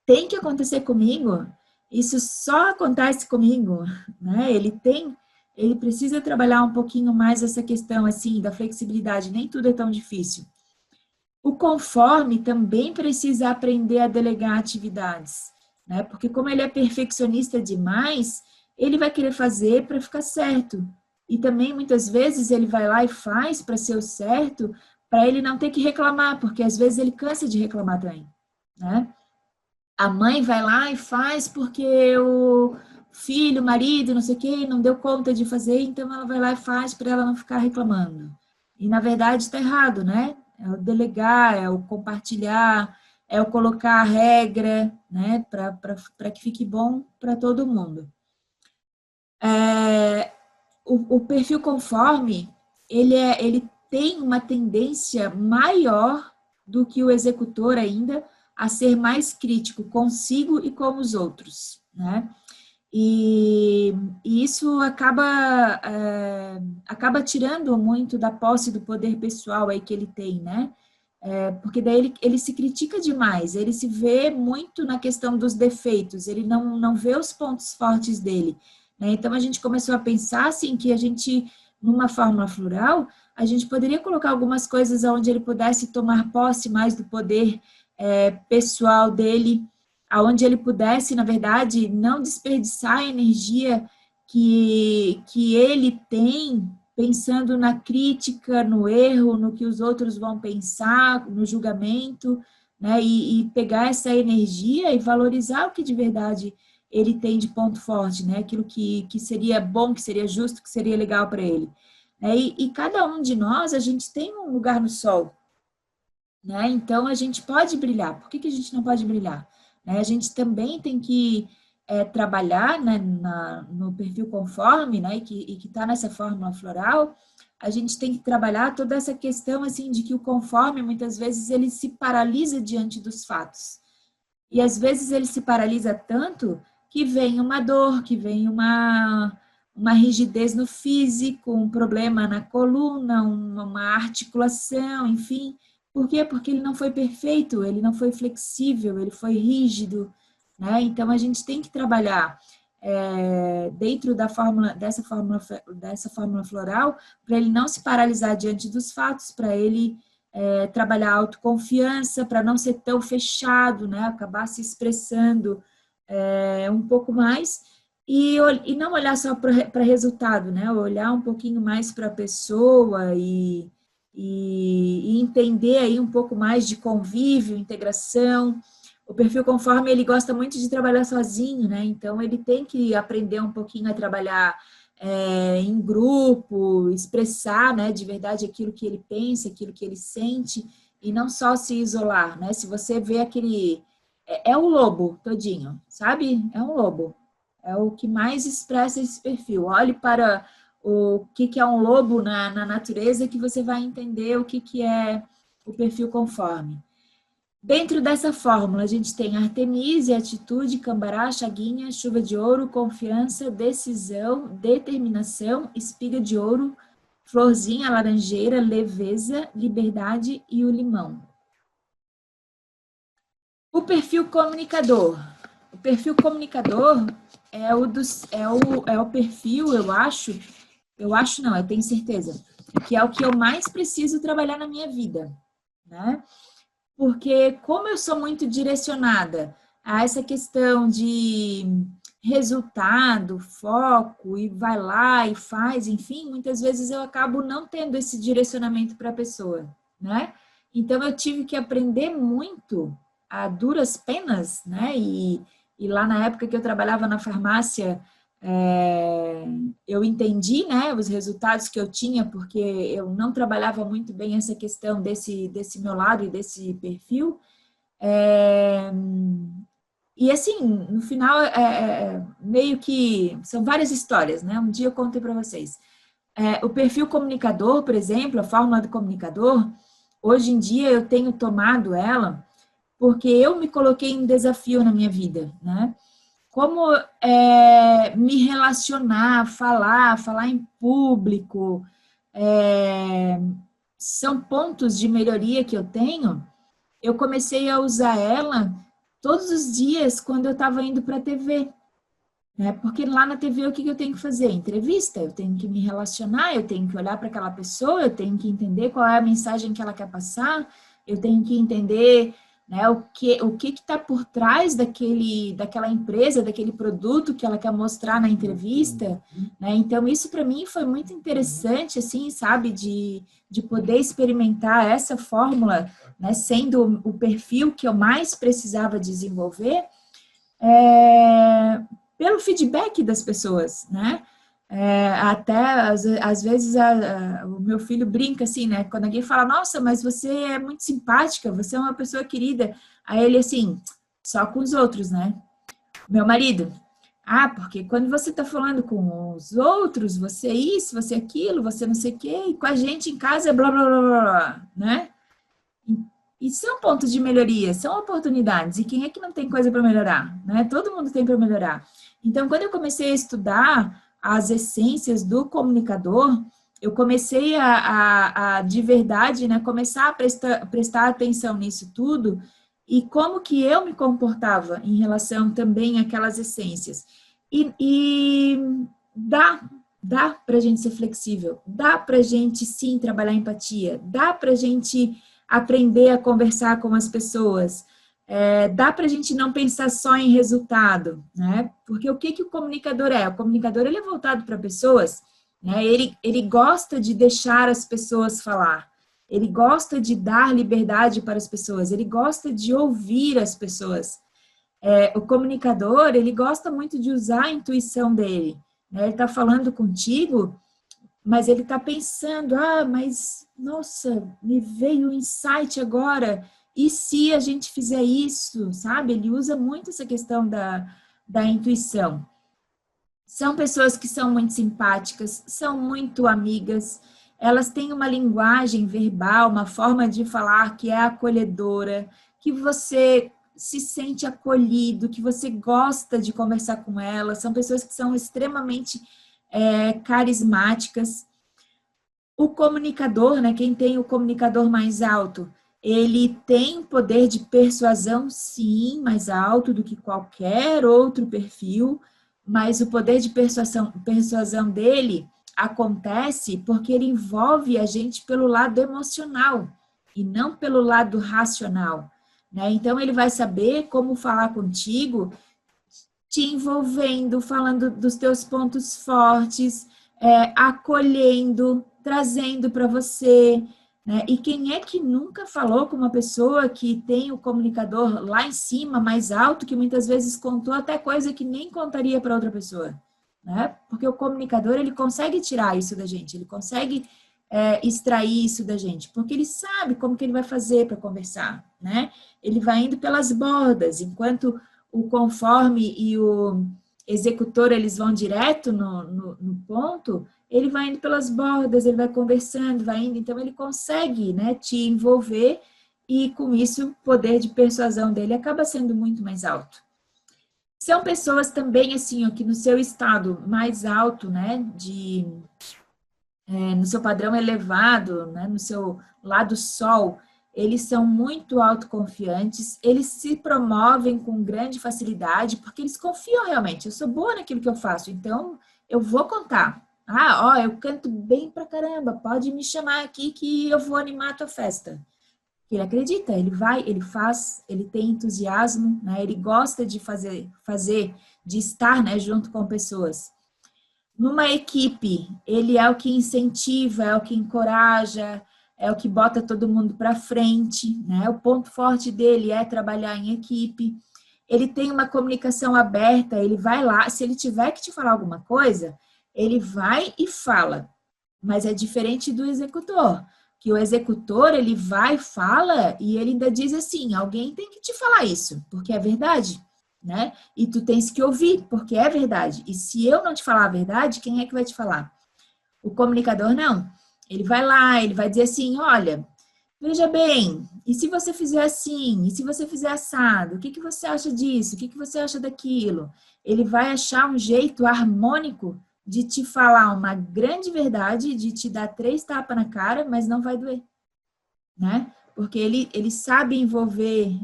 tem que acontecer comigo, isso só acontece comigo, né? Ele precisa trabalhar um pouquinho mais essa questão assim da flexibilidade, nem tudo é tão difícil. O conforme também precisa aprender a delegar atividades, né? Porque como ele é perfeccionista demais, ele vai querer fazer para ficar certo. E também, muitas vezes, ele vai lá e faz para ser o certo, para ele não ter que reclamar, porque às vezes ele cansa de reclamar também, né? A mãe vai lá e faz porque o filho, o marido, não sei o quê, não deu conta de fazer, então ela vai lá e faz para ela não ficar reclamando. E, na verdade, está errado, né? É o delegar, é o compartilhar, é o colocar a regra, né? Para que fique bom para todo mundo. O perfil conforme, ele tem uma tendência maior do que o executor ainda a ser mais crítico consigo e com os outros, né? E isso acaba tirando muito da posse do poder pessoal aí que ele tem, né? Porque daí ele se critica demais, ele se vê muito na questão dos defeitos, ele não vê os pontos fortes dele. Né? Então, a gente começou a pensar assim, que a gente numa fórmula floral, a gente poderia colocar algumas coisas onde ele pudesse tomar posse mais do poder pessoal dele, aonde ele pudesse, na verdade, não desperdiçar a energia que ele tem pensando na crítica, no erro, no que os outros vão pensar, no julgamento, né? E pegar essa energia e valorizar o que de verdade ele tem de ponto forte, né? Aquilo que seria bom, que seria justo, que seria legal para ele. E cada um de nós, a gente tem um lugar no sol, né? Então, a gente pode brilhar. Por que a gente não pode brilhar? A gente também tem que trabalhar, né, no perfil conforme, né, e que está nessa fórmula floral. A gente tem que trabalhar toda essa questão assim de que o conforme, muitas vezes, ele se paralisa diante dos fatos. E, às vezes, ele se paralisa tanto que vem uma dor, que vem uma rigidez no físico, um problema na coluna, uma articulação, enfim. Por quê? Porque ele não foi perfeito, ele não foi flexível, ele foi rígido, né? Então, a gente tem que trabalhar dentro dessa fórmula floral, para ele não se paralisar diante dos fatos, para ele trabalhar a autoconfiança, para não ser tão fechado, né? Acabar se expressando um pouco mais, e não olhar só para resultado, né? Olhar um pouquinho mais para a pessoa e entender aí um pouco mais de convívio, integração. O perfil conforme, ele gosta muito de trabalhar sozinho, né? Então, ele tem que aprender um pouquinho a trabalhar em grupo, expressar, né, de verdade aquilo que ele pensa, aquilo que ele sente, e não só se isolar, né? Se você vê aquele... É um lobo todinho, sabe? É um lobo. É o que mais expressa esse perfil. Olhe para o que é um lobo na natureza, que você vai entender o que é o perfil conforme. Dentro dessa fórmula, a gente tem Artemisia, atitude, cambará, chaguinha, chuva de ouro, confiança, decisão, determinação, espiga de ouro, florzinha, laranjeira, leveza, liberdade e o limão. O perfil comunicador. O perfil comunicador é o perfil, eu tenho certeza, que é o que eu mais preciso trabalhar na minha vida, né? Porque como eu sou muito direcionada a essa questão de resultado, foco, e vai lá e faz, enfim, muitas vezes eu acabo não tendo esse direcionamento para a pessoa, né? Então, eu tive que aprender muito a duras penas, né? E lá na época que eu trabalhava na farmácia, eu entendi, né, os resultados que eu tinha, porque eu não trabalhava muito bem essa questão desse meu lado e desse perfil. E assim, no final, meio que são várias histórias, né? Um dia eu contei para vocês. O perfil comunicador, por exemplo, a fórmula do comunicador, hoje em dia eu tenho tomado ela porque eu me coloquei em desafio na minha vida, né? Como me relacionar, falar em público, são pontos de melhoria que eu tenho. Eu comecei a usar ela todos os dias quando eu estava indo para a TV, né? Porque lá na TV o que eu tenho que fazer? Entrevista, eu tenho que me relacionar, eu tenho que olhar para aquela pessoa, eu tenho que entender qual é a mensagem que ela quer passar, eu tenho que entender, né, o que está por trás daquela empresa, daquele produto que ela quer mostrar na entrevista, né? Então, isso para mim foi muito interessante, assim, sabe, de poder experimentar essa fórmula, né, sendo o perfil que eu mais precisava desenvolver, pelo feedback das pessoas, né? Até, às vezes, o meu filho brinca assim, né? Quando alguém fala, nossa, mas você é muito simpática, você é uma pessoa querida. Aí ele, assim, só com os outros, né? Meu marido, porque quando você tá falando com os outros, você isso, você aquilo, você não sei o quê, e com a gente em casa é blá, blá, blá, blá, blá, né? E são pontos de melhoria, são oportunidades. E quem é que não tem coisa para melhorar, né? Todo mundo tem para melhorar. Então, quando eu comecei a estudar as essências do comunicador, eu comecei a de verdade, né, começar a prestar atenção nisso tudo e como que eu me comportava em relação também àquelas essências. E dá para a gente ser flexível, dá para a gente sim trabalhar empatia, dá para a gente aprender a conversar com as pessoas, dá para a gente não pensar só em resultado, né? Porque o que o comunicador é? O comunicador, ele é voltado para pessoas, né? Ele gosta de deixar as pessoas falar, ele gosta de dar liberdade para as pessoas, ele gosta de ouvir as pessoas. O comunicador, ele gosta muito de usar a intuição dele, né? Ele está falando contigo, mas ele está pensando, mas, nossa, me veio um insight agora, e se a gente fizer isso, sabe? Ele usa muito essa questão da intuição. São pessoas que são muito simpáticas, são muito amigas, elas têm uma linguagem verbal, uma forma de falar que é acolhedora, que você se sente acolhido, que você gosta de conversar com elas, são pessoas que são extremamente carismáticas. O comunicador, né, quem tem o comunicador mais alto, ele tem poder de persuasão, sim, mais alto do que qualquer outro perfil, mas o poder de persuasão dele acontece porque ele envolve a gente pelo lado emocional e não pelo lado racional, né? Então, ele vai saber como falar contigo, te envolvendo, falando dos teus pontos fortes, acolhendo, trazendo para você, né? E quem é que nunca falou com uma pessoa que tem o comunicador lá em cima, mais alto, que muitas vezes contou até coisa que nem contaria para outra pessoa, né? Porque o comunicador, ele consegue tirar isso da gente, ele consegue extrair isso da gente, porque ele sabe como que ele vai fazer para conversar, né? Ele vai indo pelas bordas, enquanto o conforme e o executor, eles vão direto no ponto, ele vai indo pelas bordas, ele vai conversando, vai indo, então ele consegue, né, te envolver, e com isso o poder de persuasão dele acaba sendo muito mais alto. São pessoas também, assim, ó, que no seu estado mais alto, né, no seu padrão elevado, né, no seu lado sol, eles são muito autoconfiantes, eles se promovem com grande facilidade, porque eles confiam realmente, eu sou boa naquilo que eu faço, então eu vou contar. Eu canto bem pra caramba, pode me chamar aqui que eu vou animar a tua festa. Ele acredita, ele vai, ele faz, ele tem entusiasmo, né, ele gosta de fazer, de estar, né, junto com pessoas. Numa equipe, ele é o que incentiva, é o que encoraja, é o que bota todo mundo para frente, né? O ponto forte dele é trabalhar em equipe. Ele tem uma comunicação aberta, ele vai lá, se ele tiver que te falar alguma coisa, ele vai e fala. Mas é diferente do executor, que o executor, ele vai, fala, e ele ainda diz assim, alguém tem que te falar isso, porque é verdade, né? E tu tens que ouvir, porque é verdade. E se eu não te falar a verdade, quem é que vai te falar? O comunicador não. Ele vai lá, ele vai dizer assim, olha, veja bem, e se você fizer assim, e se você fizer assado, o que você acha disso? O que você acha daquilo? Ele vai achar um jeito harmônico de te falar uma grande verdade, de te dar 3 tapas na cara, mas não vai doer, né? Porque ele sabe envolver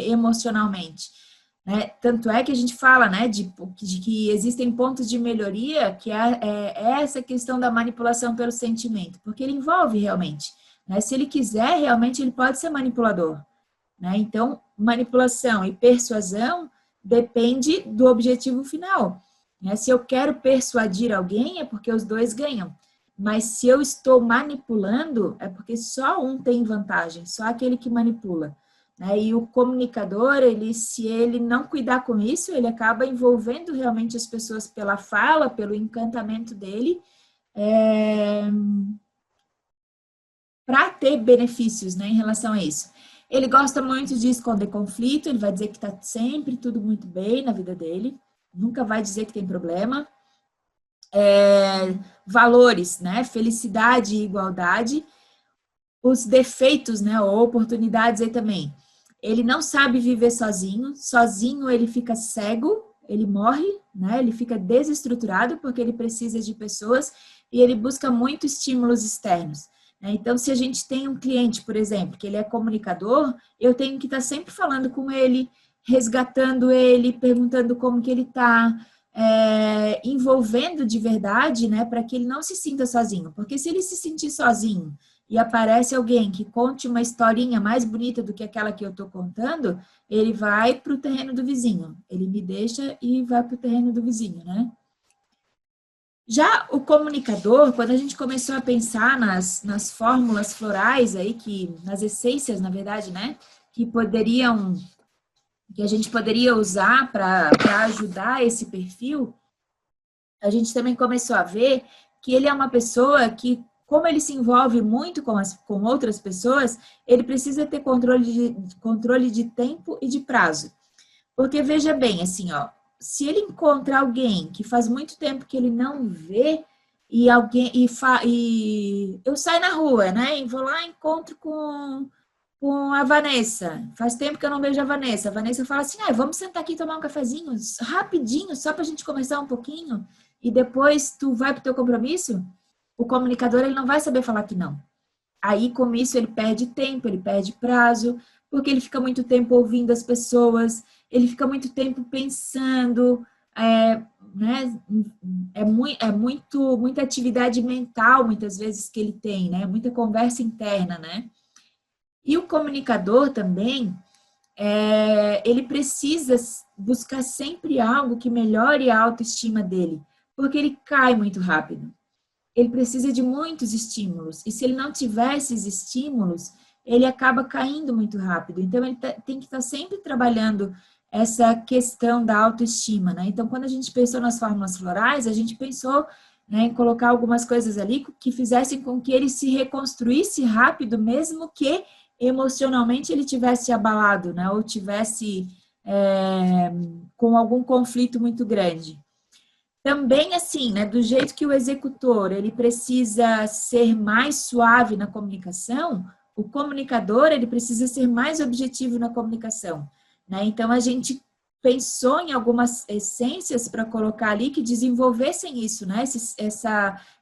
emocionalmente. Né? Tanto é que a gente fala, né, de que existem pontos de melhoria, que é essa questão da manipulação pelo sentimento, porque ele envolve realmente, né? Se ele quiser, realmente ele pode ser manipulador, né? Então, manipulação e persuasão depende do objetivo final, né? Se eu quero persuadir alguém, é porque os dois ganham, mas se eu estou manipulando, é porque só um tem vantagem, só aquele que manipula. E o comunicador, se ele não cuidar com isso, ele acaba envolvendo realmente as pessoas pela fala, pelo encantamento dele, para ter benefícios, né, em relação a isso. Ele gosta muito de esconder conflito, ele vai dizer que está sempre tudo muito bem na vida dele, nunca vai dizer que tem problema. Valores, né, felicidade e igualdade. Os defeitos, né, ou oportunidades aí também. Ele não sabe viver sozinho, sozinho ele fica cego, ele morre, né? Ele fica desestruturado porque ele precisa de pessoas e ele busca muito estímulos externos. Né? Então, se a gente tem um cliente, por exemplo, que ele é comunicador, eu tenho que estar sempre falando com ele, resgatando ele, perguntando como que ele está, envolvendo de verdade, né, para que ele não se sinta sozinho. Porque se ele se sentir sozinho e aparece alguém que conte uma historinha mais bonita do que aquela que eu estou contando, ele vai para o terreno do vizinho. Ele me deixa e vai para o terreno do vizinho, né? Já o comunicador, quando a gente começou a pensar nas fórmulas florais aí, nas essências, na verdade, né, que a gente poderia usar para ajudar esse perfil, a gente também começou a ver que ele é uma pessoa que, como ele se envolve muito com outras pessoas, ele precisa ter controle de tempo e de prazo. Porque, veja bem, assim, ó, se ele encontra alguém que faz muito tempo que ele não vê, e eu saio na rua, né, e vou lá e encontro com a Vanessa. Faz tempo que eu não vejo a Vanessa. A Vanessa fala assim, vamos sentar aqui e tomar um cafezinho, rapidinho, só para a gente conversar um pouquinho, e depois tu vai para o teu compromisso. O comunicador, ele não vai saber falar que não. Aí, com isso, ele perde tempo, ele perde prazo, porque ele fica muito tempo ouvindo as pessoas, ele fica muito tempo pensando, né? Muita atividade mental, muitas vezes, que ele tem, né? Muita conversa interna, né? E o comunicador também, ele precisa buscar sempre algo que melhore a autoestima dele, porque ele cai muito rápido. Ele precisa de muitos estímulos, e se ele não tiver esses estímulos, ele acaba caindo muito rápido. Então, ele tem que estar sempre trabalhando essa questão da autoestima, né? Então, quando a gente pensou nas fórmulas florais, a gente pensou, né, em colocar algumas coisas ali que fizessem com que ele se reconstruísse rápido, mesmo que emocionalmente ele tivesse abalado, né? Ou tivesse com algum conflito muito grande. Também, assim, né, do jeito que o executor, ele precisa ser mais suave na comunicação, o comunicador, ele precisa ser mais objetivo na comunicação, né? Então, a gente pensou em algumas essências para colocar ali que desenvolvessem isso, né?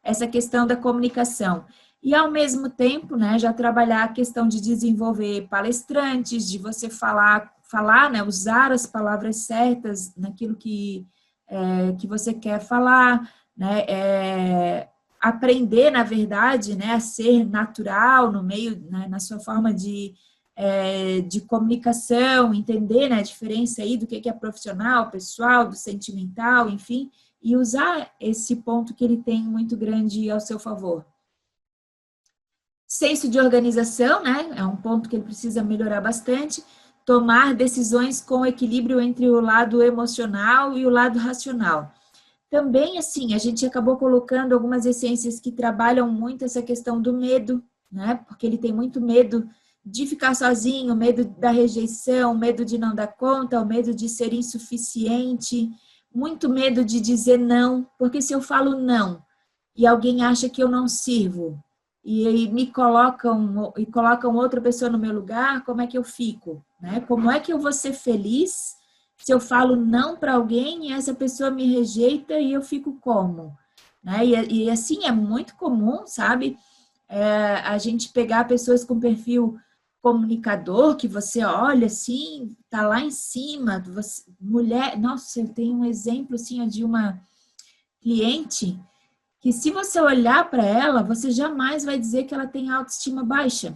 Essa questão da comunicação. E, ao mesmo tempo, né, já trabalhar a questão de desenvolver palestrantes, de você falar, né, usar as palavras certas naquilo que você quer falar, né, aprender, na verdade, né, a ser natural no meio, né, na sua forma de comunicação, entender, né, a diferença aí do que é profissional, pessoal, do sentimental, enfim, e usar esse ponto que ele tem muito grande ao seu favor. Senso de organização, né, é um ponto que ele precisa melhorar bastante. Tomar decisões com equilíbrio entre o lado emocional e o lado racional. Também, assim, a gente acabou colocando algumas essências que trabalham muito essa questão do medo, né? Porque ele tem muito medo de ficar sozinho, medo da rejeição, medo de não dar conta, o medo de ser insuficiente, muito medo de dizer não, porque se eu falo não e alguém acha que eu não sirvo, e me colocam outra pessoa no meu lugar, como é que eu fico? Né? Como é que eu vou ser feliz se eu falo não para alguém e essa pessoa me rejeita e eu fico como? Né? E assim, é muito comum, sabe? A gente pegar pessoas com perfil comunicador, que você olha assim, tá lá em cima, mulher, nossa, eu tenho um exemplo assim de uma cliente que se você olhar para ela, você jamais vai dizer que ela tem autoestima baixa.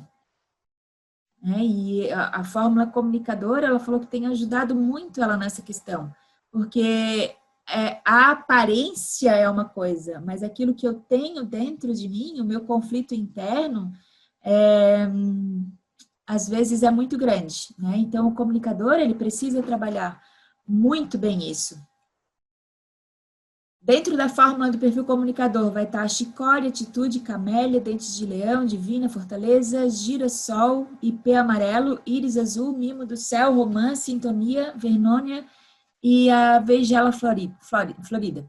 E a fórmula comunicadora, ela falou que tem ajudado muito ela nessa questão, porque a aparência é uma coisa, mas aquilo que eu tenho dentro de mim, o meu conflito interno, às vezes é muito grande, né? Então, o comunicador, ele precisa trabalhar muito bem isso. Dentro da fórmula do perfil comunicador vai estar chicória, atitude, camélia, dentes de leão, divina, fortaleza, girassol, IP amarelo, íris azul, mimo do céu, romã, sintonia, vernônia e a veigela florida.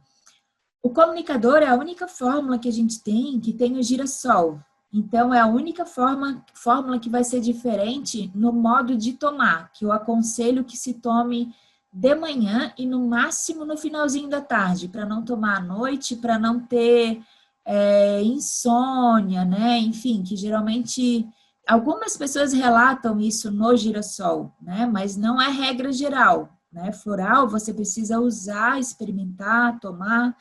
O comunicador é a única fórmula que a gente tem que tem o girassol. Então, é a única fórmula que vai ser diferente no modo de tomar, que eu aconselho que se tome de manhã e no máximo no finalzinho da tarde, para não tomar à noite, para não ter insônia, né? Enfim, que geralmente algumas pessoas relatam isso no girassol, né? Mas não é regra geral. né? Floral, você precisa usar, experimentar, tomar,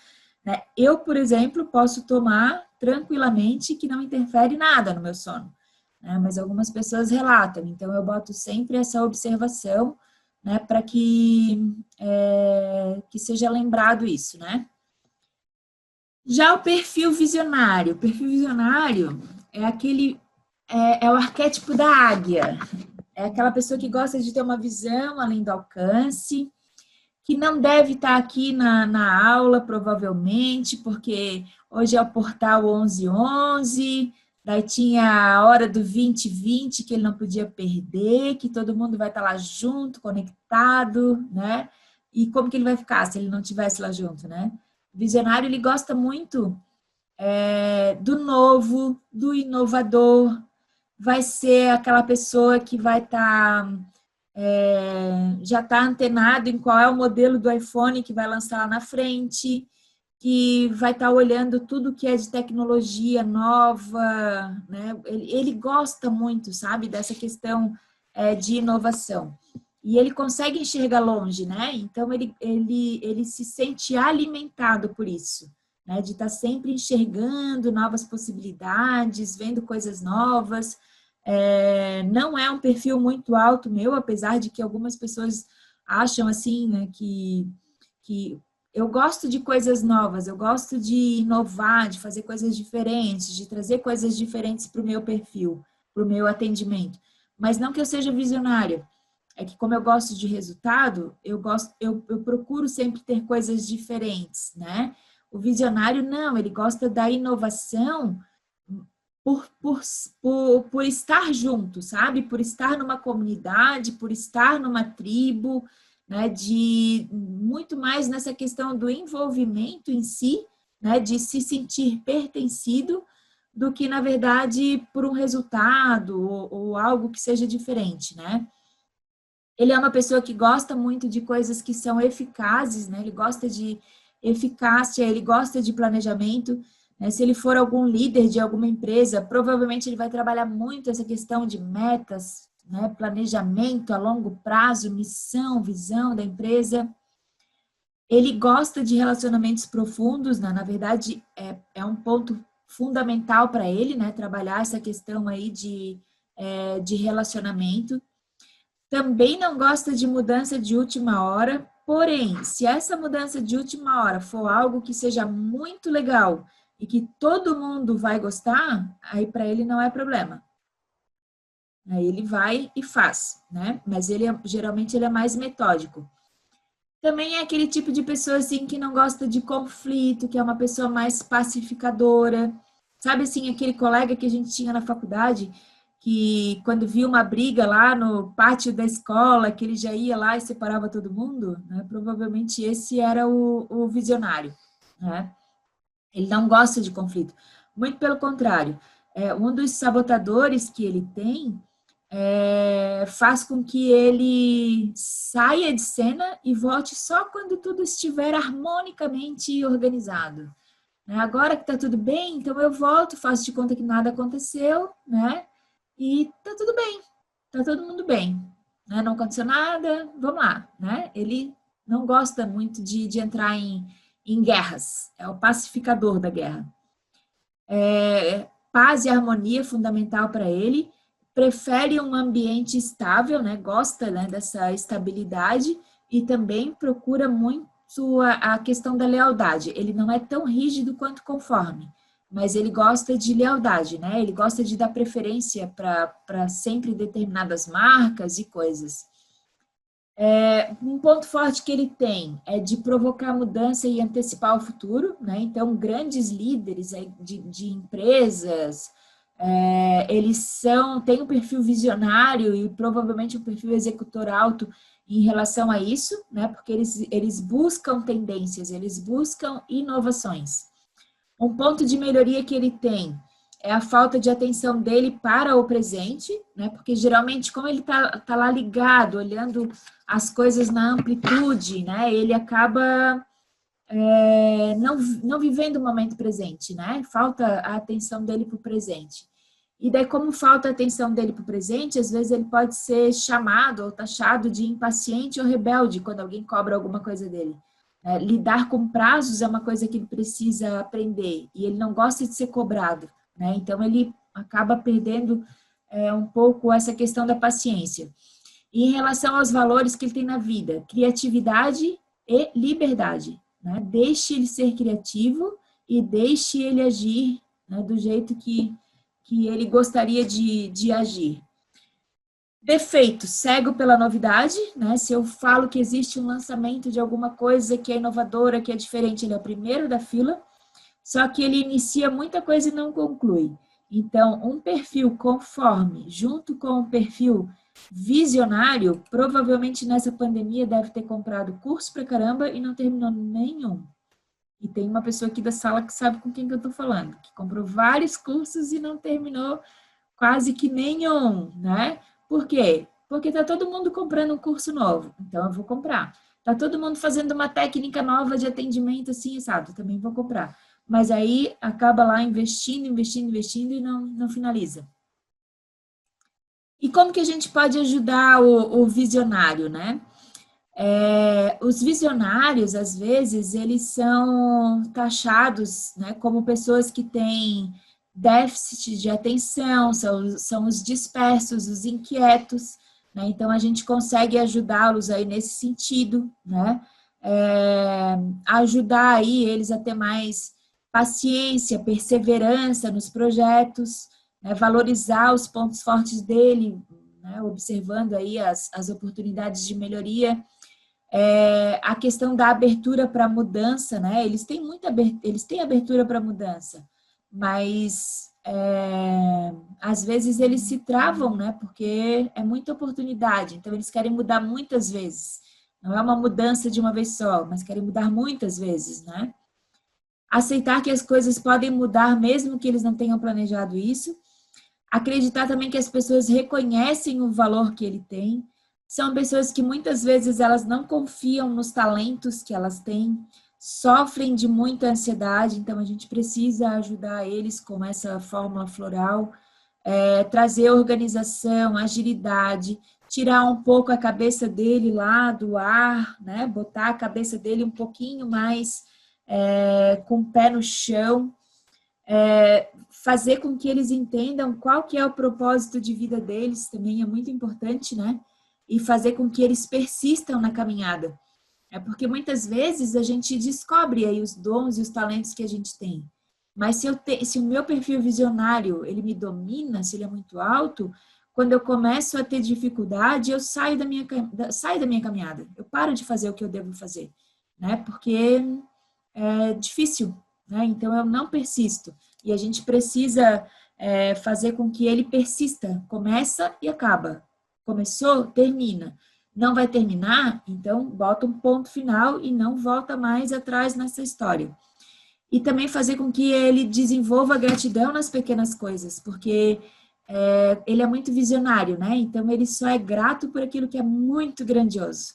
né? Eu, por exemplo, posso tomar tranquilamente que não interfere nada no meu sono, né? Mas algumas pessoas relatam, então eu boto sempre essa observação, né? Para que seja lembrado isso, né? Já o perfil visionário é aquele, é o arquétipo da águia, é aquela pessoa que gosta de ter uma visão além do alcance, que não deve estar aqui na aula, provavelmente, porque hoje é o portal 1111, daí tinha a hora do 2020 que ele não podia perder, que todo mundo vai estar lá junto, conectado, né? E como que ele vai ficar se ele não estivesse lá junto, né? O visionário, ele gosta muito do novo, do inovador, vai ser aquela pessoa que vai estar... já está antenado em qual é o modelo do iPhone que vai lançar lá na frente, que vai estar olhando tudo que é de tecnologia nova, né? Ele gosta muito, sabe, dessa questão de inovação. E ele consegue enxergar longe, né? Então, ele se sente alimentado por isso, né? De estar sempre enxergando novas possibilidades, vendo coisas novas. Não é um perfil muito alto meu, apesar de que algumas pessoas acham assim, né, que eu gosto de coisas novas, eu gosto de inovar, de fazer coisas diferentes, de trazer coisas diferentes para o meu perfil, para o meu atendimento. Mas não que eu seja visionária, é que como eu gosto de resultado, eu procuro sempre ter coisas diferentes, né? O visionário não, ele gosta da inovação por estar junto, sabe? Por estar numa comunidade, por estar numa tribo, né? De muito mais nessa questão do envolvimento em si, né? De se sentir pertencido, do que, na verdade, por um resultado ou algo que seja diferente, né? Ele é uma pessoa que gosta muito de coisas que são eficazes, né? Ele gosta de eficácia, ele gosta de planejamento. Se ele for algum líder de alguma empresa, provavelmente ele vai trabalhar muito essa questão de metas, né? Planejamento a longo prazo, missão, visão da empresa. Ele gosta de relacionamentos profundos, né? Na verdade, é um ponto fundamental para ele, né? Trabalhar essa questão aí de relacionamento. Também não gosta de mudança de última hora, porém, se essa mudança de última hora for algo que seja muito legal e que todo mundo vai gostar, aí para ele não é problema. Aí ele vai e faz, né? Mas geralmente ele é mais metódico. Também é aquele tipo de pessoa assim que não gosta de conflito, que é uma pessoa mais pacificadora. Sabe assim, aquele colega que a gente tinha na faculdade, que quando via uma briga lá no pátio da escola, que ele já ia lá e separava todo mundo, né? Provavelmente esse era o visionário, né? Ele não gosta de conflito. Muito pelo contrário. Um dos sabotadores que ele tem faz com que ele saia de cena e volte só quando tudo estiver harmonicamente organizado. Agora que está tudo bem, então eu volto, faço de conta que nada aconteceu, né? E tá tudo bem, tá todo mundo bem, né? Não aconteceu nada, vamos lá, né? Ele não gosta muito de entrar em guerras, é o pacificador da guerra. Paz e harmonia é fundamental para ele, prefere um ambiente estável, né? Gosta, né, dessa estabilidade e também procura muito a questão da lealdade. Ele não é tão rígido quanto conforme, mas ele gosta de lealdade, né? Ele gosta de dar preferência para sempre determinadas marcas e coisas. Um ponto forte que ele tem é de provocar mudança e antecipar o futuro, né? Então, grandes líderes de empresas, eles têm um perfil visionário e provavelmente um perfil executor alto em relação a isso, né? Porque eles buscam tendências, eles buscam inovações. Um ponto de melhoria que ele tem é a falta de atenção dele para o presente, né? Porque geralmente, como ele tá lá ligado, olhando as coisas na amplitude, né? Ele acaba não vivendo o momento presente, né? Falta a atenção dele para o presente. E daí, como falta a atenção dele para o presente, às vezes ele pode ser chamado ou taxado de impaciente ou rebelde quando alguém cobra alguma coisa dele. Lidar com prazos é uma coisa que ele precisa aprender e ele não gosta de ser cobrado, né? Então, ele acaba perdendo um pouco essa questão da paciência. E em relação aos valores que ele tem na vida, criatividade e liberdade, né? Deixe ele ser criativo e deixe ele agir, né, do jeito que ele gostaria de agir. Defeito, cego pela novidade, né? Se eu falo que existe um lançamento de alguma coisa que é inovadora, que é diferente, ele é o primeiro da fila, só que ele inicia muita coisa e não conclui. Então, um perfil conforme, junto com um perfil visionário, provavelmente nessa pandemia deve ter comprado curso pra caramba e não terminou nenhum. E tem uma pessoa aqui da sala que sabe com quem que eu estou falando, que comprou vários cursos e não terminou quase que nenhum, né? Por quê? Porque está todo mundo comprando um curso novo, então eu vou comprar. Está todo mundo fazendo uma técnica nova de atendimento assim, sabe? Também vou comprar. Mas aí acaba lá investindo e não finaliza. E como que a gente pode ajudar o visionário, né? Os visionários, às vezes, eles são taxados, né, como pessoas que têm déficit de atenção, são os dispersos, os inquietos, né? Então, a gente consegue ajudá-los aí nesse sentido, né? Ajudar aí eles a ter mais paciência, perseverança nos projetos, né? Valorizar os pontos fortes dele, né? Observando aí as oportunidades de melhoria. A questão da abertura para mudança, né? Eles têm abertura para mudança, mas às vezes eles se travam, né? Porque é muita oportunidade, então eles querem mudar muitas vezes. Não é uma mudança de uma vez só, mas querem mudar muitas vezes, né? Aceitar que as coisas podem mudar mesmo que eles não tenham planejado isso. Acreditar também que as pessoas reconhecem o valor que ele tem. São pessoas que muitas vezes elas não confiam nos talentos que elas têm, sofrem de muita ansiedade, então a gente precisa ajudar eles com essa fórmula floral, trazer organização, agilidade, tirar um pouco a cabeça dele lá do ar, né? Botar a cabeça dele um pouquinho mais com o pé no chão, fazer com que eles entendam qual que é o propósito de vida deles, também é muito importante, né? E fazer com que eles persistam na caminhada. Porque muitas vezes a gente descobre aí os dons e os talentos que a gente tem. Mas se o meu perfil visionário, ele me domina, se ele é muito alto, quando eu começo a ter dificuldade, eu saio da minha caminhada. Eu paro de fazer o que eu devo fazer, né? Porque é difícil, né? Então eu não persisto. E a gente precisa fazer com que ele persista. Começa e acaba. Começou, termina. Não vai terminar, então bota um ponto final e não volta mais atrás nessa história. E também fazer com que ele desenvolva gratidão nas pequenas coisas, porque ele é muito visionário, né? Então ele só é grato por aquilo que é muito grandioso.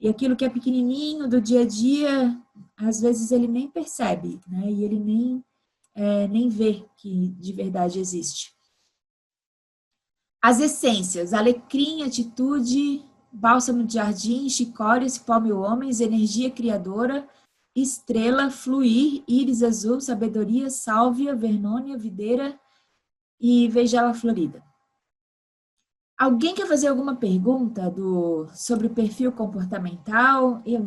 E aquilo que é pequenininho do dia a dia, às vezes ele nem percebe, né? E ele nem vê que de verdade existe. As essências: alecrim, atitude, bálsamo de jardim, chicória, cipó mil homens, energia criadora, estrela, fluir, íris azul, sabedoria, sálvia, vernônia, videira e veigela florida. Alguém quer fazer alguma pergunta sobre o perfil comportamental? Eu